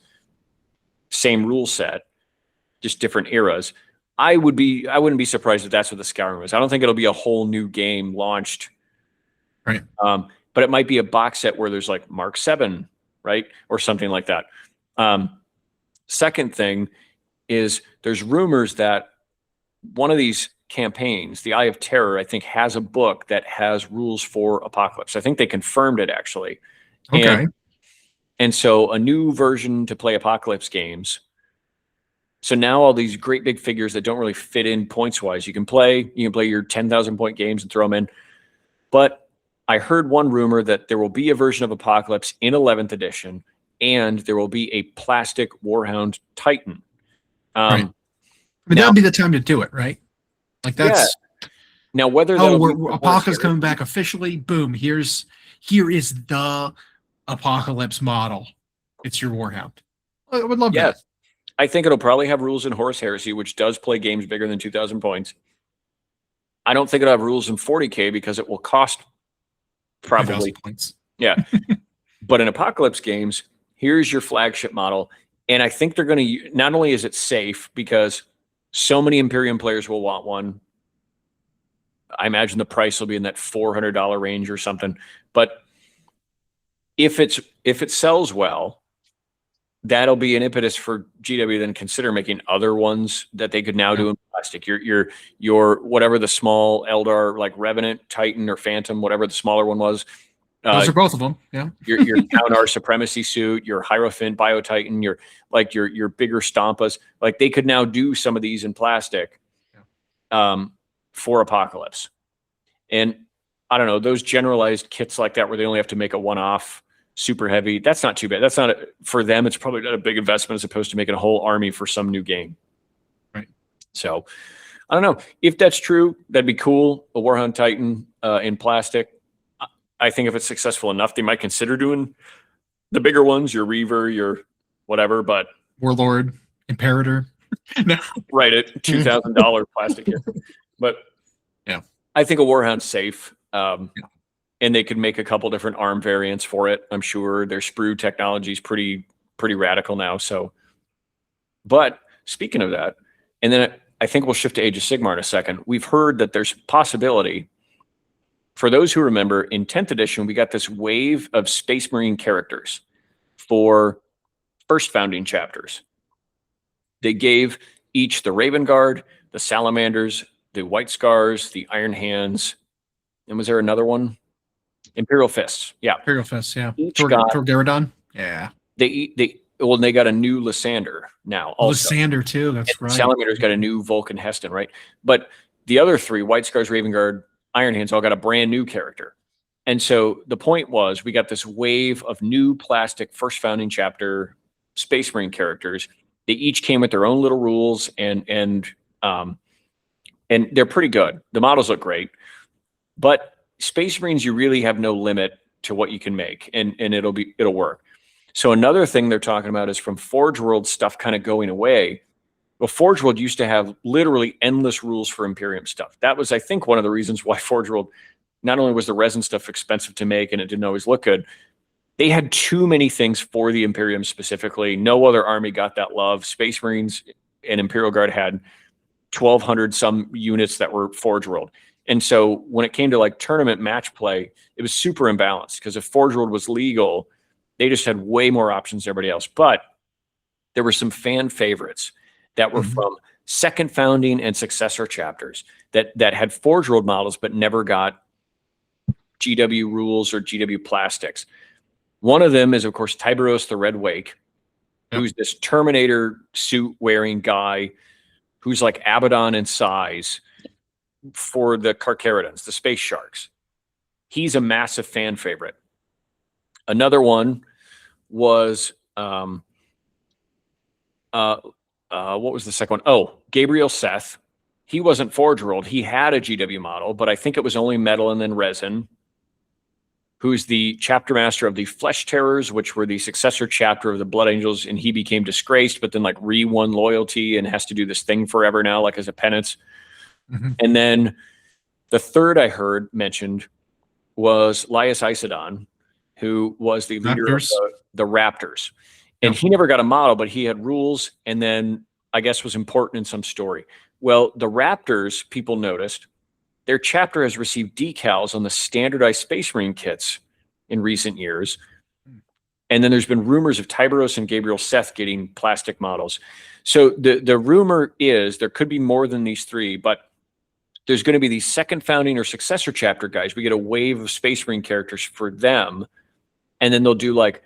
Same rule set, just different eras. I wouldn't be surprised if that's what the Scouring was. I don't think it'll be a whole new game launched. Right. But it might be a box set where there's like Mark 7, right? Or something like that. Second thing is there's rumors that one of these campaigns, the Eye of Terror, I think has a book that has rules for Apocalypse. I think they confirmed it actually. Okay. And so a new version to play Apocalypse games. So now all these great big figures that don't really fit in points wise, you can play your 10,000 point games and throw them in. But I heard one rumor that there will be a version of Apocalypse in 11th edition, and there will be a plastic Warhound Titan. Right. But that'd be the time to do it, right? Like that's now whether Apocalypse coming back officially. Boom! Here is the Apocalypse model. It's your Warhound. I would love that. I think it'll probably have rules in Horus Heresy, which does play games bigger than 2,000 points. I don't think it'll have rules in 40k because it will cost probably points. But in Apocalypse games, here's your flagship model. And I think they're going to, not only is it safe because so many Imperium players will want one. I imagine the price will be in that $400 range or something. But if it sells well, that'll be an impetus for GW then consider making other ones that they could now do in plastic. Your whatever the small Eldar, like Revenant, Titan, or Phantom, whatever the smaller one was. Those are both of them. Yeah. your Count Supremacy suit, your Hierophant, Bio-Titan, your bigger Stompas. Like they could now do some of these in plastic for Apocalypse. And I don't know, those generalized kits like that where they only have to make a one-off super heavy, that's not too bad. That's not for them. It's probably not a big investment as opposed to making a whole army for some new game. Right. So I don't know if that's true. That'd be cool. A Warhound Titan in plastic. I think if it's successful enough, they might consider doing the bigger ones, your Reaver, your whatever, but Warlord, Imperator. No. Right. At $2,000 plastic kit. But yeah, I think a Warhound's safe. And they could make a couple different arm variants for it. I'm sure their sprue technology is pretty radical now. So, but speaking of that, and then I think we'll shift to Age of Sigmar in a second. We've heard that there's possibility. For those who remember, in 10th edition, we got this wave of Space Marine characters for first founding chapters. They gave each the Raven Guard, the Salamanders, the White Scars, the Iron Hands, and was there another one? Imperial Fists. Yeah. Imperial Fists, yeah. Each got Torgaradon. Yeah. they got a new Lysander now. Also. Lysander too, that's and right. Salamander's got a new Vulcan Heston, right? But the other three, White Scars, Raven Guard, Iron Hands, all got a brand new character. And so the point was we got this wave of new plastic first founding chapter Space Marine characters. They each came with their own little rules and they're pretty good. The models look great. But Space Marines, you really have no limit to what you can make, and it'll work. So another thing they're talking about is from Forge World stuff kind of going away. Well, Forge World used to have literally endless rules for Imperium stuff. That was, I think, one of the reasons why Forge World, not only was the resin stuff expensive to make and it didn't always look good, they had too many things for the Imperium specifically. No other army got that love. Space Marines and Imperial Guard had 1,200 some units that were Forge World. And so when it came to like tournament match play, it was super imbalanced because if Forge World was legal, they just had way more options than everybody else. But there were some fan favorites that were from second founding and successor chapters that had Forge World models but never got GW rules or GW plastics. One of them is, of course, Tyberos the Red Wake, who's this Terminator suit wearing guy who's like Abaddon in size for the Carcharodons, the space sharks. He's a massive fan favorite. Another one was what was the second one? Oh, Gabriel Seth. He wasn't Forge World. He had a GW model, but I think it was only metal and then resin. Who's the chapter master of the Flesh Terrors, which were the successor chapter of the Blood Angels, and he became disgraced, but then like re-won loyalty and has to do this thing forever now, like as a penance. And then the third I heard mentioned was Laius Isidon, who was the leader of the Raptors. And he never got a model, but he had rules and then I guess was important in some story. Well, the Raptors, people noticed, their chapter has received decals on the standardized Space Marine kits in recent years. And then there's been rumors of Tyberos and Gabriel Seth getting plastic models. So the rumor is there could be more than these three, but there's going to be these second founding or successor chapter guys. We get a wave of Space Marine characters for them. And then they'll do like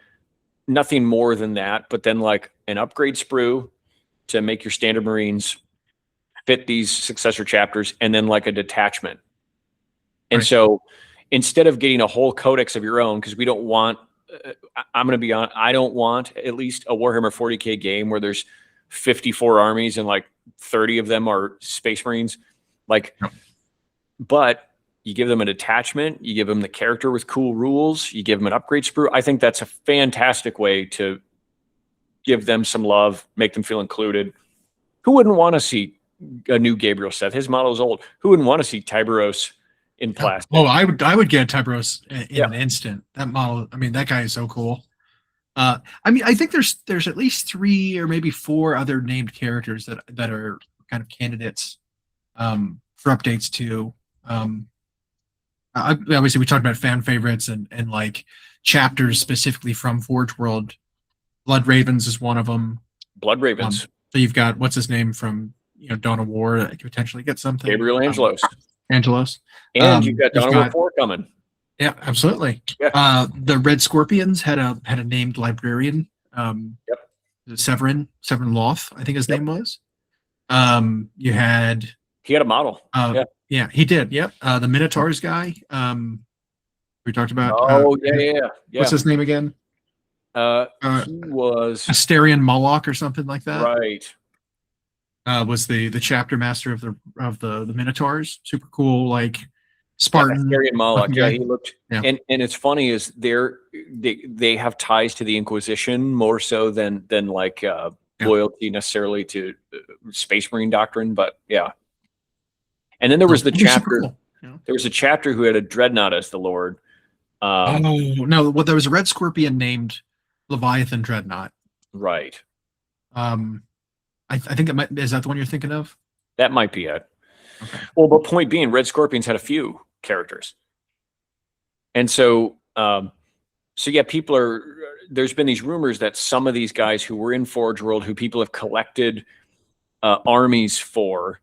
nothing more than that, but then like an upgrade sprue to make your standard Marines fit these successor chapters, and then like a detachment. And so instead of getting a whole codex of your own, because we don't want, I'm going to be on, I don't want at least a Warhammer 40k game where there's 54 armies and like 30 of them are Space Marines. Like, but you give them a detachment, you give them the character with cool rules, you give them an upgrade sprue. I think that's a fantastic way to give them some love, make them feel included. Who wouldn't want to see a new Gabriel Seth? His model is old. Who wouldn't want to see Tyberos in plastic? Oh, I would get Tyberos in an instant. That model, I mean, that guy is so cool. I mean, I think there's at least 3 or maybe 4 other named characters that are kind of candidates for updates too. Obviously, we talked about fan favorites and like chapters specifically from Forge World. Blood Ravens is one of them. Blood Ravens. So you've got what's his name from Dawn of War that could potentially get something. Gabriel Angelos. Angelos. And you've got Dawn of War 4 coming. Yeah, absolutely. Yeah. The Red Scorpions had a named librarian. Severin Loth, I think his name was. He had a model. Yeah, he did. Yep. The Minotaurs guy. We talked about. Yeah. What's his name again? He was Asterion Moloch or something like that. Right. Was the chapter master of the Minotaurs. Super cool, like Spartan. Asterion Moloch. Yeah, he looked. Yeah. And it's funny is they have ties to the Inquisition more so than like loyalty necessarily to Space Marine doctrine, but yeah. And then there was the chapter. Cool. There was a chapter who had a dreadnought as the lord. No! Well, there was a Red Scorpion named Leviathan Dreadnought. Right. I think is that the one you're thinking of? That might be it. Okay. Well, but point being, Red Scorpions had a few characters, and so yeah, there's been these rumors that some of these guys who were in Forge World, who people have collected armies for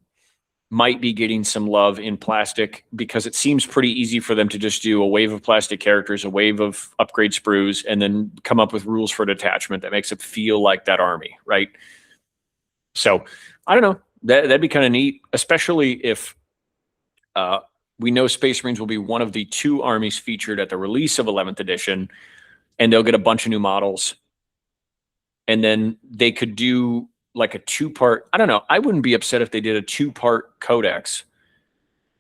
might be getting some love in plastic, because it seems pretty easy for them to just do a wave of plastic characters, a wave of upgrade sprues, and then come up with rules for detachment that makes it feel like that army, right? So I don't know. That'd be kind of neat, especially if we know Space Marines will be one of the 2 armies featured at the release of 11th edition, and they'll get a bunch of new models. And then they could do like a 2-part, I don't know, I wouldn't be upset if they did a 2-part codex.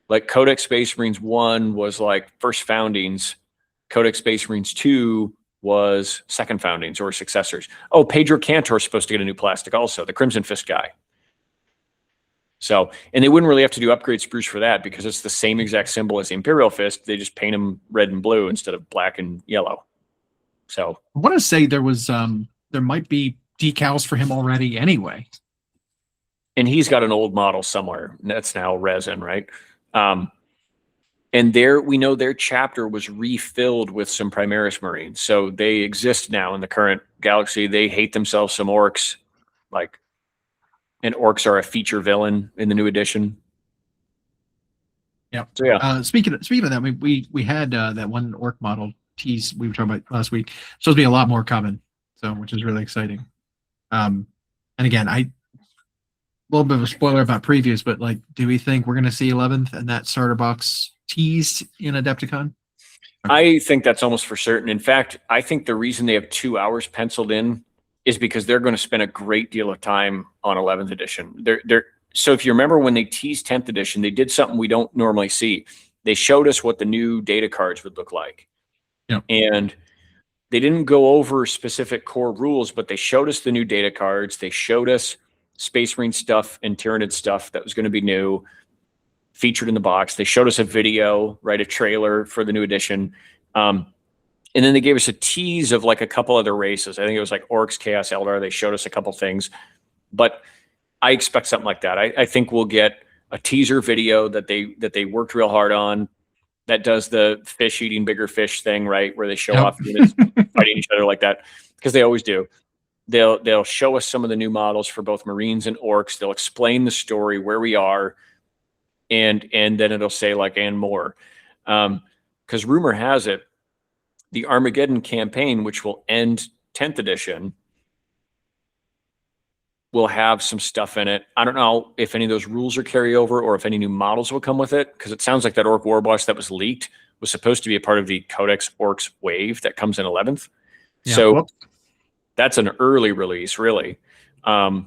Like Codex Space Marines 1 was like first foundings. Codex Space Marines 2 was second foundings or successors. Oh, Pedro Cantor is supposed to get a new plastic also, the Crimson Fist guy. So, and they wouldn't really have to do upgrade sprues for that, because it's the same exact symbol as the Imperial Fist. They just paint them red and blue instead of black and yellow. So I want to say there was there might be decals for him already anyway. And he's got an old model somewhere that's now resin, right? And there, we know their chapter was refilled with some Primaris Marines. So they exist now in the current galaxy. They hate themselves some orcs, like, and orcs are a feature villain in the new edition. Yeah. So yeah. Speaking of that, we had that one orc model tease we were talking about last week. Supposed to be a lot more coming, so which is really exciting. And again, a little bit of a spoiler about previews, but like, do we think we're going to see 11th and that starter box teased in Adepticon? I think that's almost for certain. In fact, I think the reason they have 2 hours penciled in is because they're going to spend a great deal of time on 11th edition. So if you remember when they teased 10th edition, they did something we don't normally see. They showed us what the new data cards would look like. Yeah. And they didn't go over specific core rules, but they showed us the new data cards. They showed us Space Marine stuff and Tyranid stuff that was going to be new, featured in the box. They showed us a video, right, a trailer for the new edition. And then they gave us a tease of like a couple other races. I think it was like Orcs, Chaos, Eldar. They showed us a couple things. But I expect something like that. I think we'll get a teaser video that they worked real hard on, that does the fish eating bigger fish thing, right? Where they show off units fighting each other like that, because they always do. They'll show us some of the new models for both Marines and Orcs. They'll explain the story, where we are, and then it'll say like, and more. Because rumor has it, the Armageddon campaign, which will end 10th edition, will have some stuff in it. I don't know if any of those rules are carryover or if any new models will come with it, because it sounds like that Orc Warboss that was leaked was supposed to be a part of the Codex Orcs wave that comes in 11th. Yeah, so that's an early release, really, or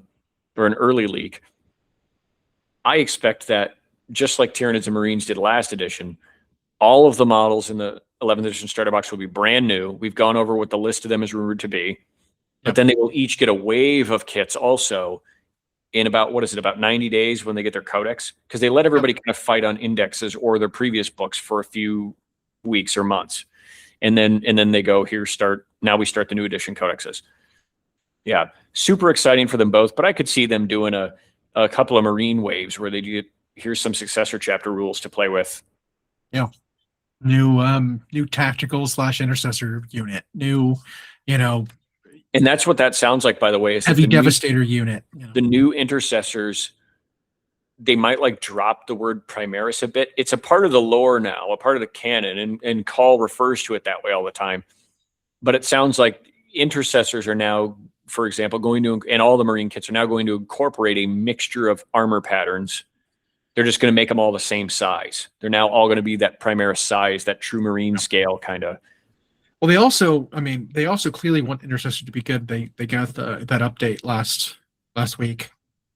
an early leak. I expect that, just like Tyranids and Marines did last edition, all of the models in the 11th edition starter box will be brand new. We've gone over what the list of them is rumored to be. But then they will each get a wave of kits also in about, what is it, about 90 days when they get their codex? Because they let everybody kind of fight on indexes or their previous books for a few weeks or months. And then they go, now we start the new edition codexes. Yeah, super exciting for them both. But I could see them doing a couple of Marine waves where they do, here's some successor chapter rules to play with. Yeah. New tactical / intercessor unit. New, and that's what that sounds like, by the way. Is heavy devastator unit. The new intercessors, they might like drop the word Primaris a bit. It's a part of the lore now, a part of the canon, and Call refers to it that way all the time. But it sounds like intercessors are now, for example, and all the Marine kits are now going to incorporate a mixture of armor patterns. They're just going to make them all the same size. They're now all going to be that Primaris size, that true Marine scale kind of. Well, they also clearly want Intercessor to be good. They got that update last week.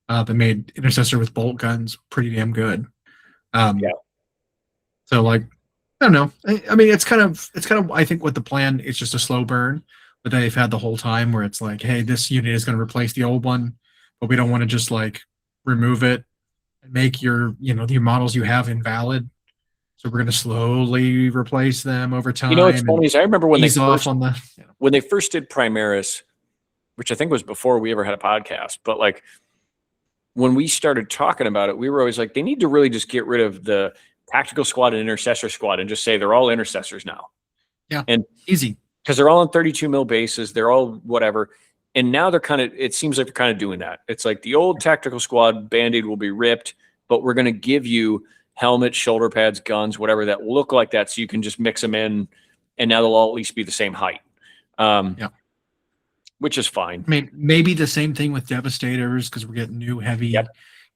That made Intercessor with bolt guns pretty damn good. Yeah. So like, I don't know. I mean, it's kind of I think what the plan is, just a slow burn, but they've had the whole time where it's like, hey, this unit is going to replace the old one, but we don't want to just like remove it and make your models you have invalid. So we're going to slowly replace them over time. What's funny is I remember when they when they first did Primaris, which I think was before we ever had a podcast, but like when we started talking about it, we were always like, they need to really just get rid of the tactical squad and intercessor squad and just say they're all intercessors now. Yeah, and easy, because they're all on 32 mil bases, they're all whatever, And now it seems like they're kind of doing that. It's like the old tactical squad Band-Aid will be ripped, but we're going to give you helmets, shoulder pads, guns, whatever that look like that, so you can just mix them in, and now they'll all at least be the same height. Which is fine. I mean, maybe the same thing with Devastators, because we're getting new heavy,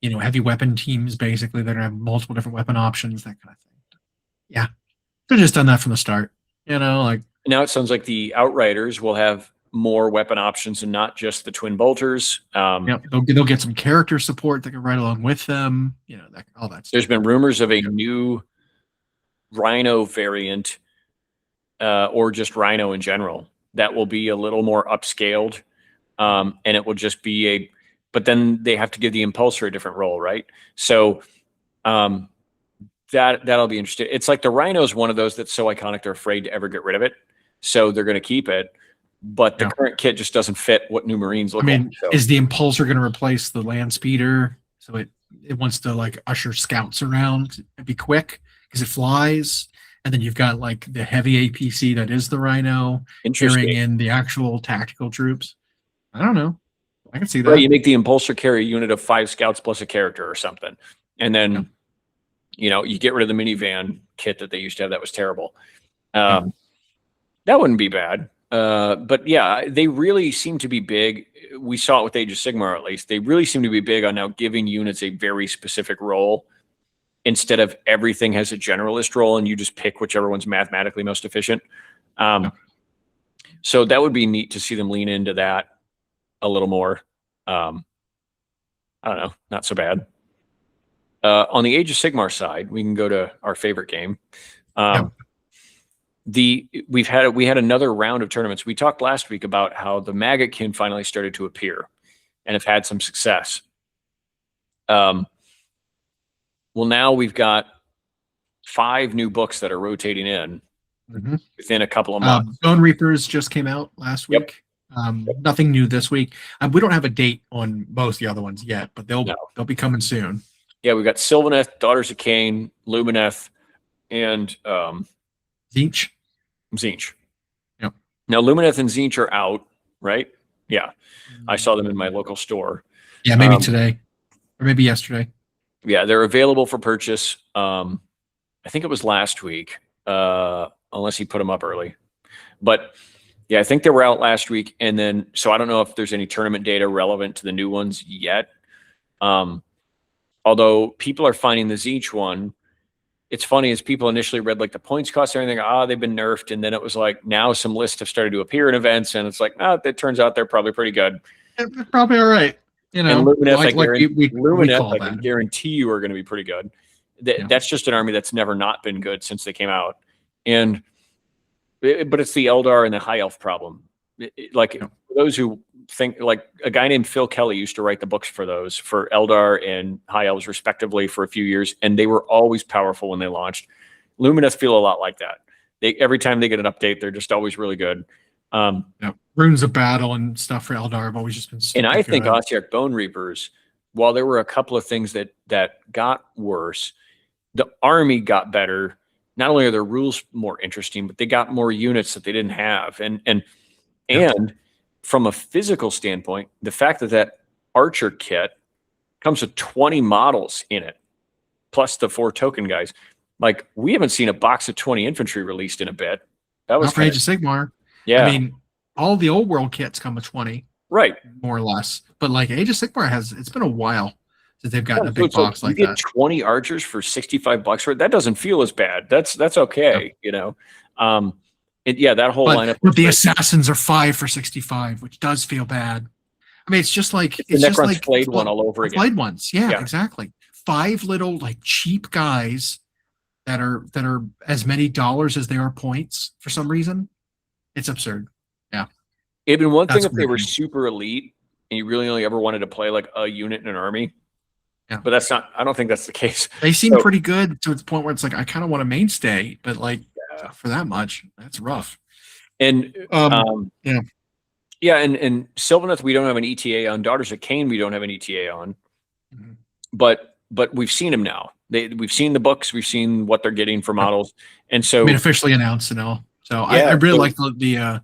heavy weapon teams basically that have multiple different weapon options, that kind of thing. Yeah, they've just done that from the start. Like now it sounds like the Outriders will have more weapon options and not just the twin bolters. They'll get some character support that can ride along with them. All that stuff. There's been rumors of a new Rhino variant, or just Rhino in general, that will be a little more upscaled, and it will just be but then they have to give the Impulsor a different role, right? So that'll be interesting. It's like the Rhino is one of those that's so iconic they're afraid to ever get rid of it, so they're going to keep it. But the current kit just doesn't fit what new Marines look like. So. Is the Impulsor going to replace the Land Speeder? So it wants to like usher scouts around and be quick because it flies. And then you've got like the heavy APC that is the Rhino carrying in the actual tactical troops. I don't know. I can see that. Right, you make the Impulsor carry a unit of 5 scouts plus a character or something. And then, you get rid of the minivan kit that they used to have. That was terrible. That wouldn't be bad. But yeah, they really seem to be big. We saw it with Age of Sigmar, at least. They really seem to be big on now giving units a very specific role instead of everything has a generalist role and you just pick whichever one's mathematically most efficient. So that would be neat to see them lean into that a little more. I don't know, not so bad. On the Age of Sigmar side, we can go to our favorite game. We had another round of tournaments. We talked last week about how the Maggotkin finally started to appear and have had some success. Well, now we've got 5 new books that are rotating in within a couple of months. Bone Reapers just came out last week. Nothing new this week. We don't have a date on both the other ones yet, but they'll be coming soon. Yeah, we've got Sylvaneth, Daughters of Cain, Lumineth, and Tzeentch. Yep. Now Lumineth and Tzeentch are out, right? Yeah, I saw them in my local store. Yeah, maybe today or maybe yesterday. Yeah, they're available for purchase. I think it was last week, unless he put them up early. But yeah, I think they were out last week. And then, so I don't know if there's any tournament data relevant to the new ones yet. Although people are finding the Tzeentch one, it's funny as people initially read like the points cost and everything, they've been nerfed. And then it was like, now some lists have started to appear in events. And it's like, it turns out they're probably pretty good. They're probably all right. And Lumineth, I can guarantee you are going to be pretty good. That's just an army that's never not been good since they came out. But it's the Eldar and the High Elf problem. For those who think, like a guy named Phil Kelly used to write the books for those, for Eldar and High Elves respectively for a few years, and they were always powerful when they launched. Lumineth feel a lot like that. Every time they get an update, they're just always really good. Runes of Battle and stuff for Eldar have always just been and I think Ossiarch Bone Reapers, while there were a couple of things that got worse, the army got better. Not only are their rules more interesting, but they got more units that they didn't have. And from a physical standpoint, the fact that Archer kit comes with 20 models in it, plus the 4 token guys. Like, we haven't seen a box of 20 infantry released in a bit. That was not for Age of Sigmar. Yeah. I mean, all the old world kits come with 20. Right. More or less. But like Age of Sigmar it's been a while since they've gotten a big box like that. You get 20 archers for $65 for it. That doesn't feel as bad. That's okay, that whole lineup. But the assassins are 5 for $65, which does feel bad. I mean, it's just like the Necron's Flayed one all over again. Flayed ones, yeah, exactly. 5 little like cheap guys that are as many dollars as they are points for some reason. It's absurd. Yeah. It'd been one thing if they were super elite and you really only ever wanted to play like a unit in an army. Yeah. But I don't think that's the case. They seem pretty good to the point where it's like, I kind of want a mainstay, but like for that much, that's rough. And and Sylvaneth, we don't have an ETA on. Daughters of Cain, we don't have an ETA on. Mm-hmm. But we've seen them now. We've seen the books, we've seen what they're getting for models. And so officially announced and all. So I really like the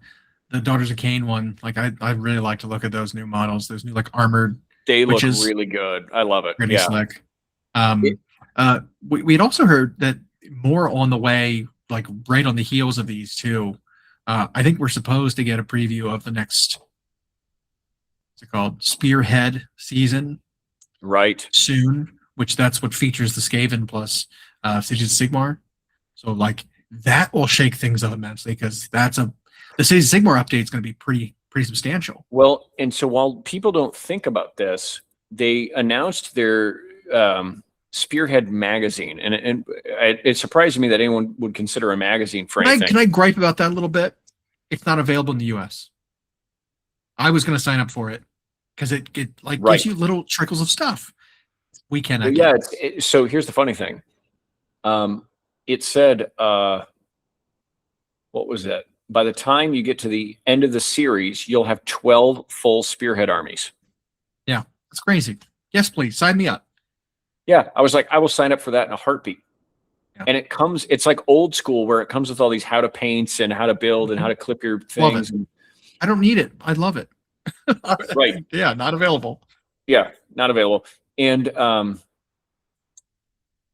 the Daughters of Cain one. Like I really like to look at those new models. Those new like armored. They look really good. I love it. Pretty slick. We had also heard that more on the way, like right on the heels of these two. I think we're supposed to get a preview of the next, what's it called, Spearhead season, right? Soon, which that's what features the Skaven plus Siege of Sigmar. So like that will shake things up immensely because the Siege of Sigmar update is going to be pretty substantial. Well, and so while people don't think about this, they announced their Spearhead magazine, and it surprised me that anyone would consider a magazine for anything. Can I gripe about that a little bit? It's not available in the US. I was going to sign up for it because it gives you little trickles of stuff. We cannot. Well, yeah. So here's the funny thing. It said, what was that? By the time you get to the end of the series, you'll have 12 full Spearhead armies. Yeah, it's crazy. Yes, please sign me up. Yeah, I was like, I will sign up for that in a heartbeat. Yeah. And it's like old school where it comes with all these how to paints and how to build and how to clip your things. I don't need it. I love it. Right. Yeah, not available. Yeah, not available. And you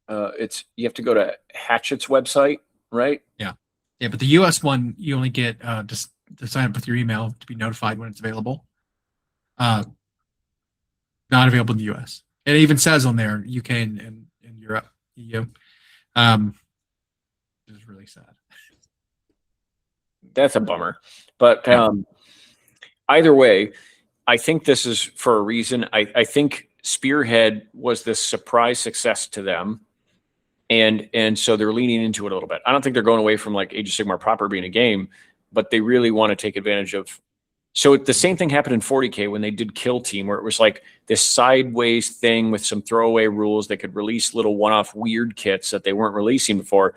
have to go to Hatchet's website, right? Yeah. Yeah, but the US one, you only get just to sign up with your email to be notified when it's available. Not available in the US. It even says on there UK and Europe, EU. Which is really sad. That's a bummer. But either way, I think this is for a reason. I think Spearhead was this surprise success to them. And so they're leaning into it a little bit. I don't think they're going away from like Age of Sigmar proper being a game, but they really want to take advantage of. So the same thing happened in 40k when they did Kill Team, where it was like this sideways thing with some throwaway rules that could release little one-off weird kits that they weren't releasing before.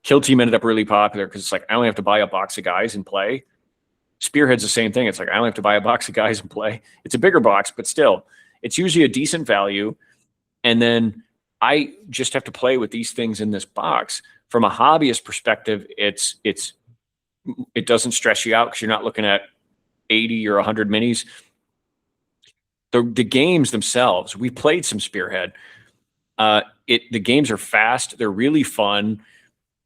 Kill Team ended up really popular because it's like, I only have to buy a box of guys and play. Spearhead's the same thing. It's like, I only have to buy a box of guys and play. It's a bigger box, but still, it's usually a decent value. And then I just have to play with these things in this box. From a hobbyist perspective, it doesn't stress you out because you're not looking at 80 or 100 minis. The games themselves, we played some Spearhead. The games are fast. They're really fun.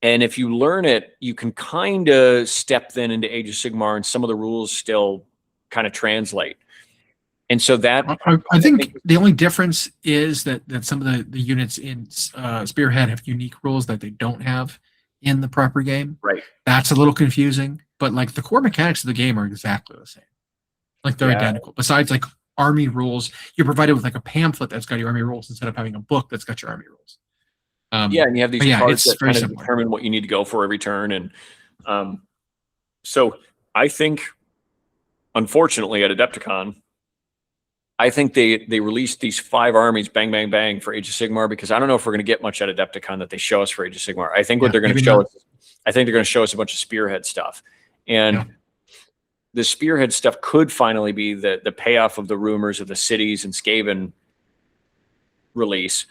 And if you learn it, you can kind of step then into Age of Sigmar and some of the rules still kind of translate. And so that I think the only difference is that some of the units in Spearhead have unique rules that they don't have in the proper game. Right. That's a little confusing, but like the core mechanics of the game are exactly the same. Like they're identical. Besides like army rules, you're provided with like a pamphlet that's got your army rules instead of having a book that's got your army rules. And you have these cards that kind of determine what you need to go for every turn. And so I think, unfortunately, at Adepticon, I think they released these 5 armies, bang, bang, bang, for Age of Sigmar, because I don't know if we're going to get much at Adepticon that they show us for Age of Sigmar. I think what they're going to show us, I think they're going to show us a bunch of Spearhead stuff. And the Spearhead stuff could finally be the payoff of the rumors of the Cities and Skaven release,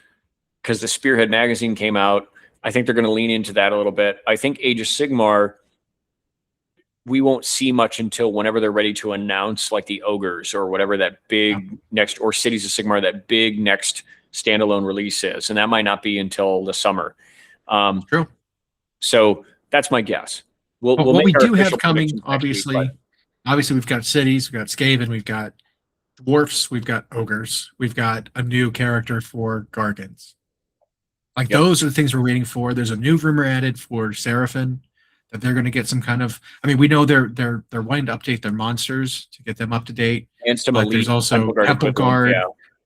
because the Spearhead magazine came out. I think they're going to lean into that a little bit. I think Age of Sigmar, we won't see much until whenever they're ready to announce like the Ogres or whatever that big next, or Cities of Sigmar, that big next standalone release is. And that might not be until the summer. True. So that's my guess. What we do have coming, obviously we've got Cities, we've got Skaven, we've got Dwarfs, we've got Ogres, we've got a new character for Gargants. Like those are the things we're waiting for. There's a new rumor added for Seraphim that they're going to get some kind of. I mean, we know they're wanting to update their monsters to get them up to date. And some elite there's also Temple Guard.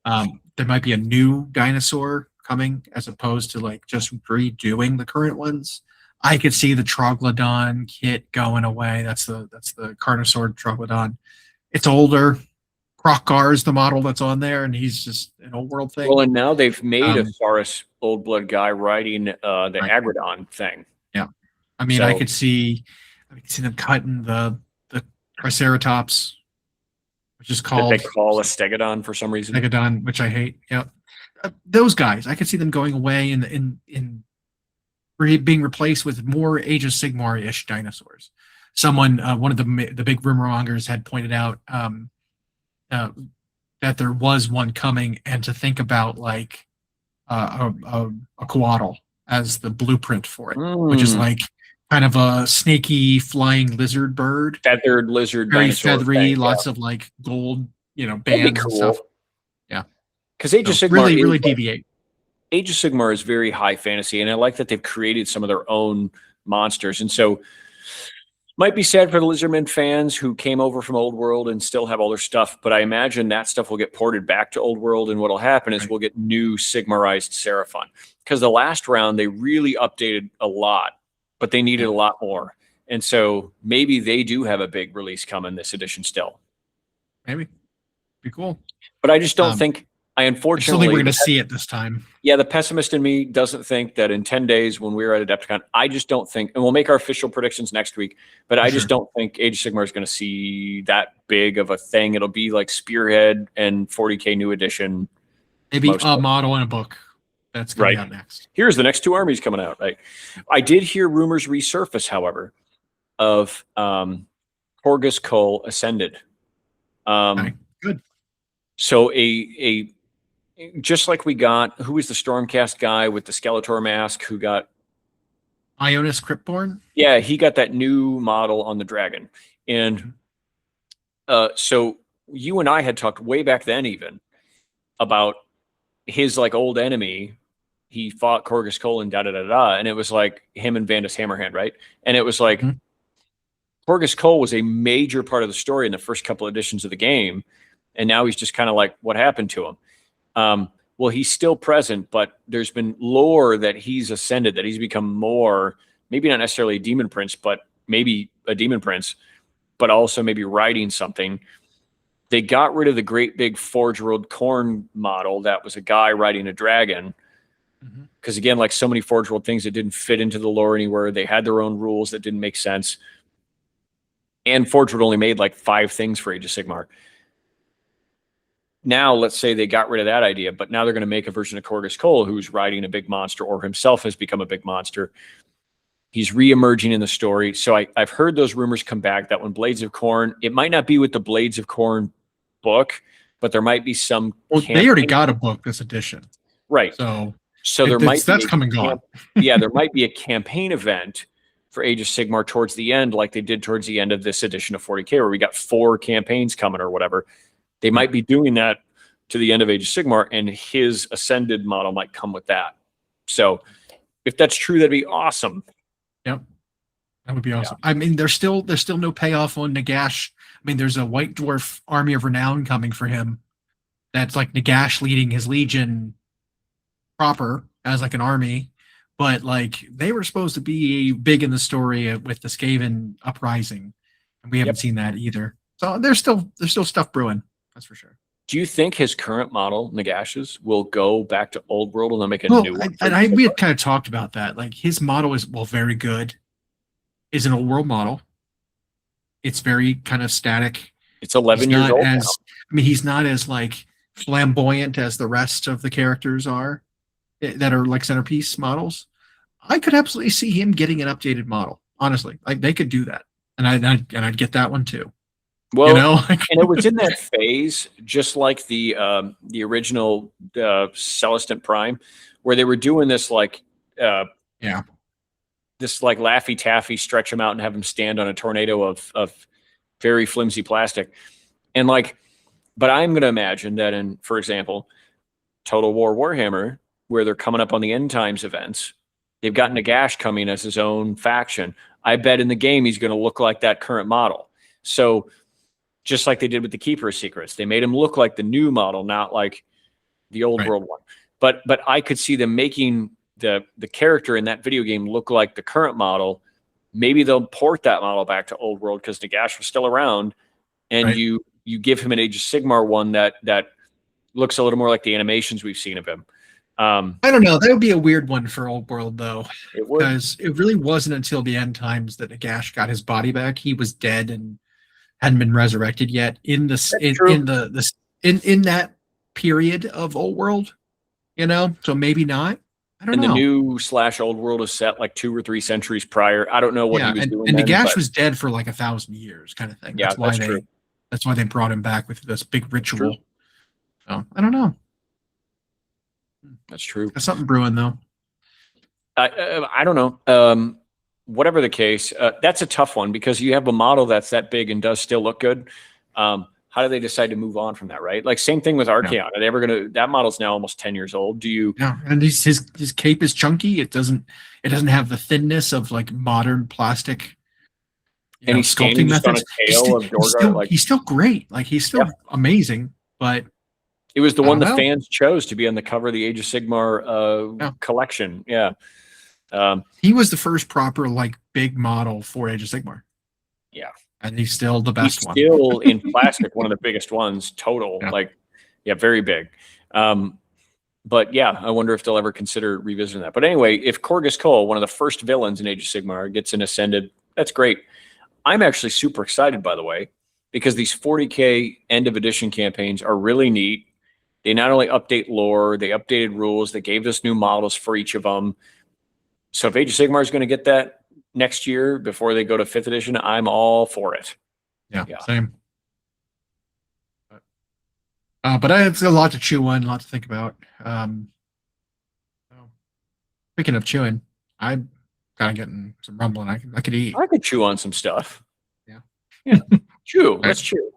There might be a new dinosaur coming as opposed to like just redoing the current ones. I could see the Troglodon kit going away. That's the Carnosaur Troglodon. It's older. Krokgar is the model that's on there, and he's just an old world thing. Well, and now they've made a Saurus old blood guy riding the Agrodon thing. Yeah, I mean, I could see them cutting the Triceratops, which is called that they call a Stegodon for some reason. Stegodon, which I hate. Yeah, those guys, I could see them going away and being replaced with more Age of Sigmar-ish dinosaurs. someone, one of the big rumor mongers had pointed out that there was one coming, and to think about like a coatl as the blueprint for it, which is like kind of a snaky flying lizard bird, feathered lizard, very dinosaur feathery, thing, lots of like gold, bands cool. and stuff. Yeah, because Age of Sigmar really deviate. Age of Sigmar is very high fantasy, and I like that they've created some of their own monsters, and so might be sad for the Lizardmen fans who came over from Old World and still have all their stuff, but I imagine that stuff will get ported back to Old World, and what'll happen is we'll get new Sigmarized Seraphon. Because the last round, they really updated a lot, but they needed a lot more. And so maybe they do have a big release coming this edition still. Maybe. Be cool. But I just don't think, I unfortunately... I still think we're going to see it this time. Yeah, the pessimist in me doesn't think that in 10 days when we're at Adepticon, I just don't think, and we'll make our official predictions next week, but I just don't think Age of Sigmar is going to see that big of a thing. It'll be like Spearhead and 40k New Edition. Maybe a model and a book that's going to be out next. Here's the next 2 armies coming out. I did hear rumors resurface, however, of Horus Cole Ascended. Good. So just like we got, who was the Stormcast guy with the Skeletor mask who got... Ionis Cryptborn? Yeah, he got that new model on the dragon. And so you and I had talked way back then even about his like old enemy. He fought Horus Cole and da-da-da-da, and it was like him and Vandus Hammerhand, right? And it was like Horus Cole was a major part of the story in the first couple editions of the game, and now he's just kind of like, what happened to him? Well, he's still present, but there's been lore that he's ascended, that he's become more, maybe not necessarily a demon prince, but maybe a demon prince, but also maybe riding something. They got rid of the great big Forge World Corn model that was a guy riding a dragon. Because again, like so many Forge World things that didn't fit into the lore anywhere, they had their own rules that didn't make sense. And Forge World only made like 5 things for Age of Sigmar. Now, let's say they got rid of that idea, but now they're going to make a version of Horus Cole who's riding a big monster or himself has become a big monster. He's re-emerging in the story. So I've heard those rumors come back that when Blades of Corn, it might not be with the Blades of Corn book, but there might be some... Well, they already got a book this edition. Right. So there might be... That's come and gone. Yeah, there might be a campaign event for Age of Sigmar towards the end, like they did towards the end of this edition of 40k, where we got 4 campaigns coming or whatever. They might be doing that to the end of Age of Sigmar, and his Ascended model might come with that. So if that's true, that'd be awesome. Yep. That would be awesome. Yeah. I mean, there's still no payoff on Nagash. I mean, there's a White Dwarf Army of Renown coming for him. That's like Nagash leading his legion proper as like an army. But like they were supposed to be big in the story with the Skaven uprising. And we haven't seen that either. So there's still stuff brewing. That's for sure. Do you think his current model, Nagash's, will go back to Old World and they'll make a new one? We had kind of talked about that. Like his model is very good. Is an Old World model. It's very kind of static. It's 11 years old. I mean, he's not as like flamboyant as the rest of the characters are that are like centerpiece models. I could absolutely see him getting an updated model. Honestly, like they could do that, and I'd get that one too. Well, and it was in that phase, just like the original Celestant Prime, where they were doing this like this like Laffy Taffy, stretch him out and have him stand on a tornado of very flimsy plastic, and like, but I'm going to imagine that in, for example, Total War Warhammer, where they're coming up on the End Times events, they've got Nagash coming as his own faction. I bet in the game he's going to look like that current model. So just like they did with the Keeper of Secrets, they made him look like the new model, not like the Old World one. But I could see them making the character in that video game look like the current model. Maybe they'll port that model back to Old World because Nagash was still around, and you give him an Age of Sigmar one that looks a little more like the animations we've seen of him. I don't know. That would be a weird one for Old World, though, because it really wasn't until the End Times that Nagash got his body back. He was dead and hadn't been resurrected yet in that period of Old World, so maybe not. I don't And know. the new / old world is set like 2 or 3 centuries prior. I don't know what he was doing. And then, Nagash but was dead for like 1,000 years, kind of thing. yeah, that's true. That's why they brought him back with this big ritual. So I don't know. That's true. There's something brewing though. I don't know. Whatever the case, that's a tough one because you have a model that's that big and does still look good. How do they decide to move on from that, right? Like same thing with Archaon. Yeah. Are they ever gonna? That model's now almost 10 years old. Do you? Yeah, and his cape is chunky. It doesn't have the thinness of like modern plastic. And he's sculpting methods. He's still great. Like he's still amazing. But it was the one the fans chose to be on the cover of the Age of Sigmar collection. Yeah. He was the first proper like big model for Age of Sigmar. Yeah. And he's still the best one. Still in plastic, one of the biggest ones total. Yeah. Like, yeah, very big. But yeah, I wonder if they'll ever consider revisiting that. But anyway, if Korgus Cole, one of the first villains in Age of Sigmar, gets an Ascended, that's great. I'm actually super excited, by the way, because these 40k end of edition campaigns are really neat. They not only update lore, they updated rules, they gave us new models for each of them. So if Age of Sigmar is going to get that next year before they go to 5th edition, I'm all for it. Yeah. Same. But it's a lot to chew on, a lot to think about. Speaking of chewing, I'm kind of getting some rumbling. I could eat. I could chew on some stuff. Yeah. Chew. Let's chew.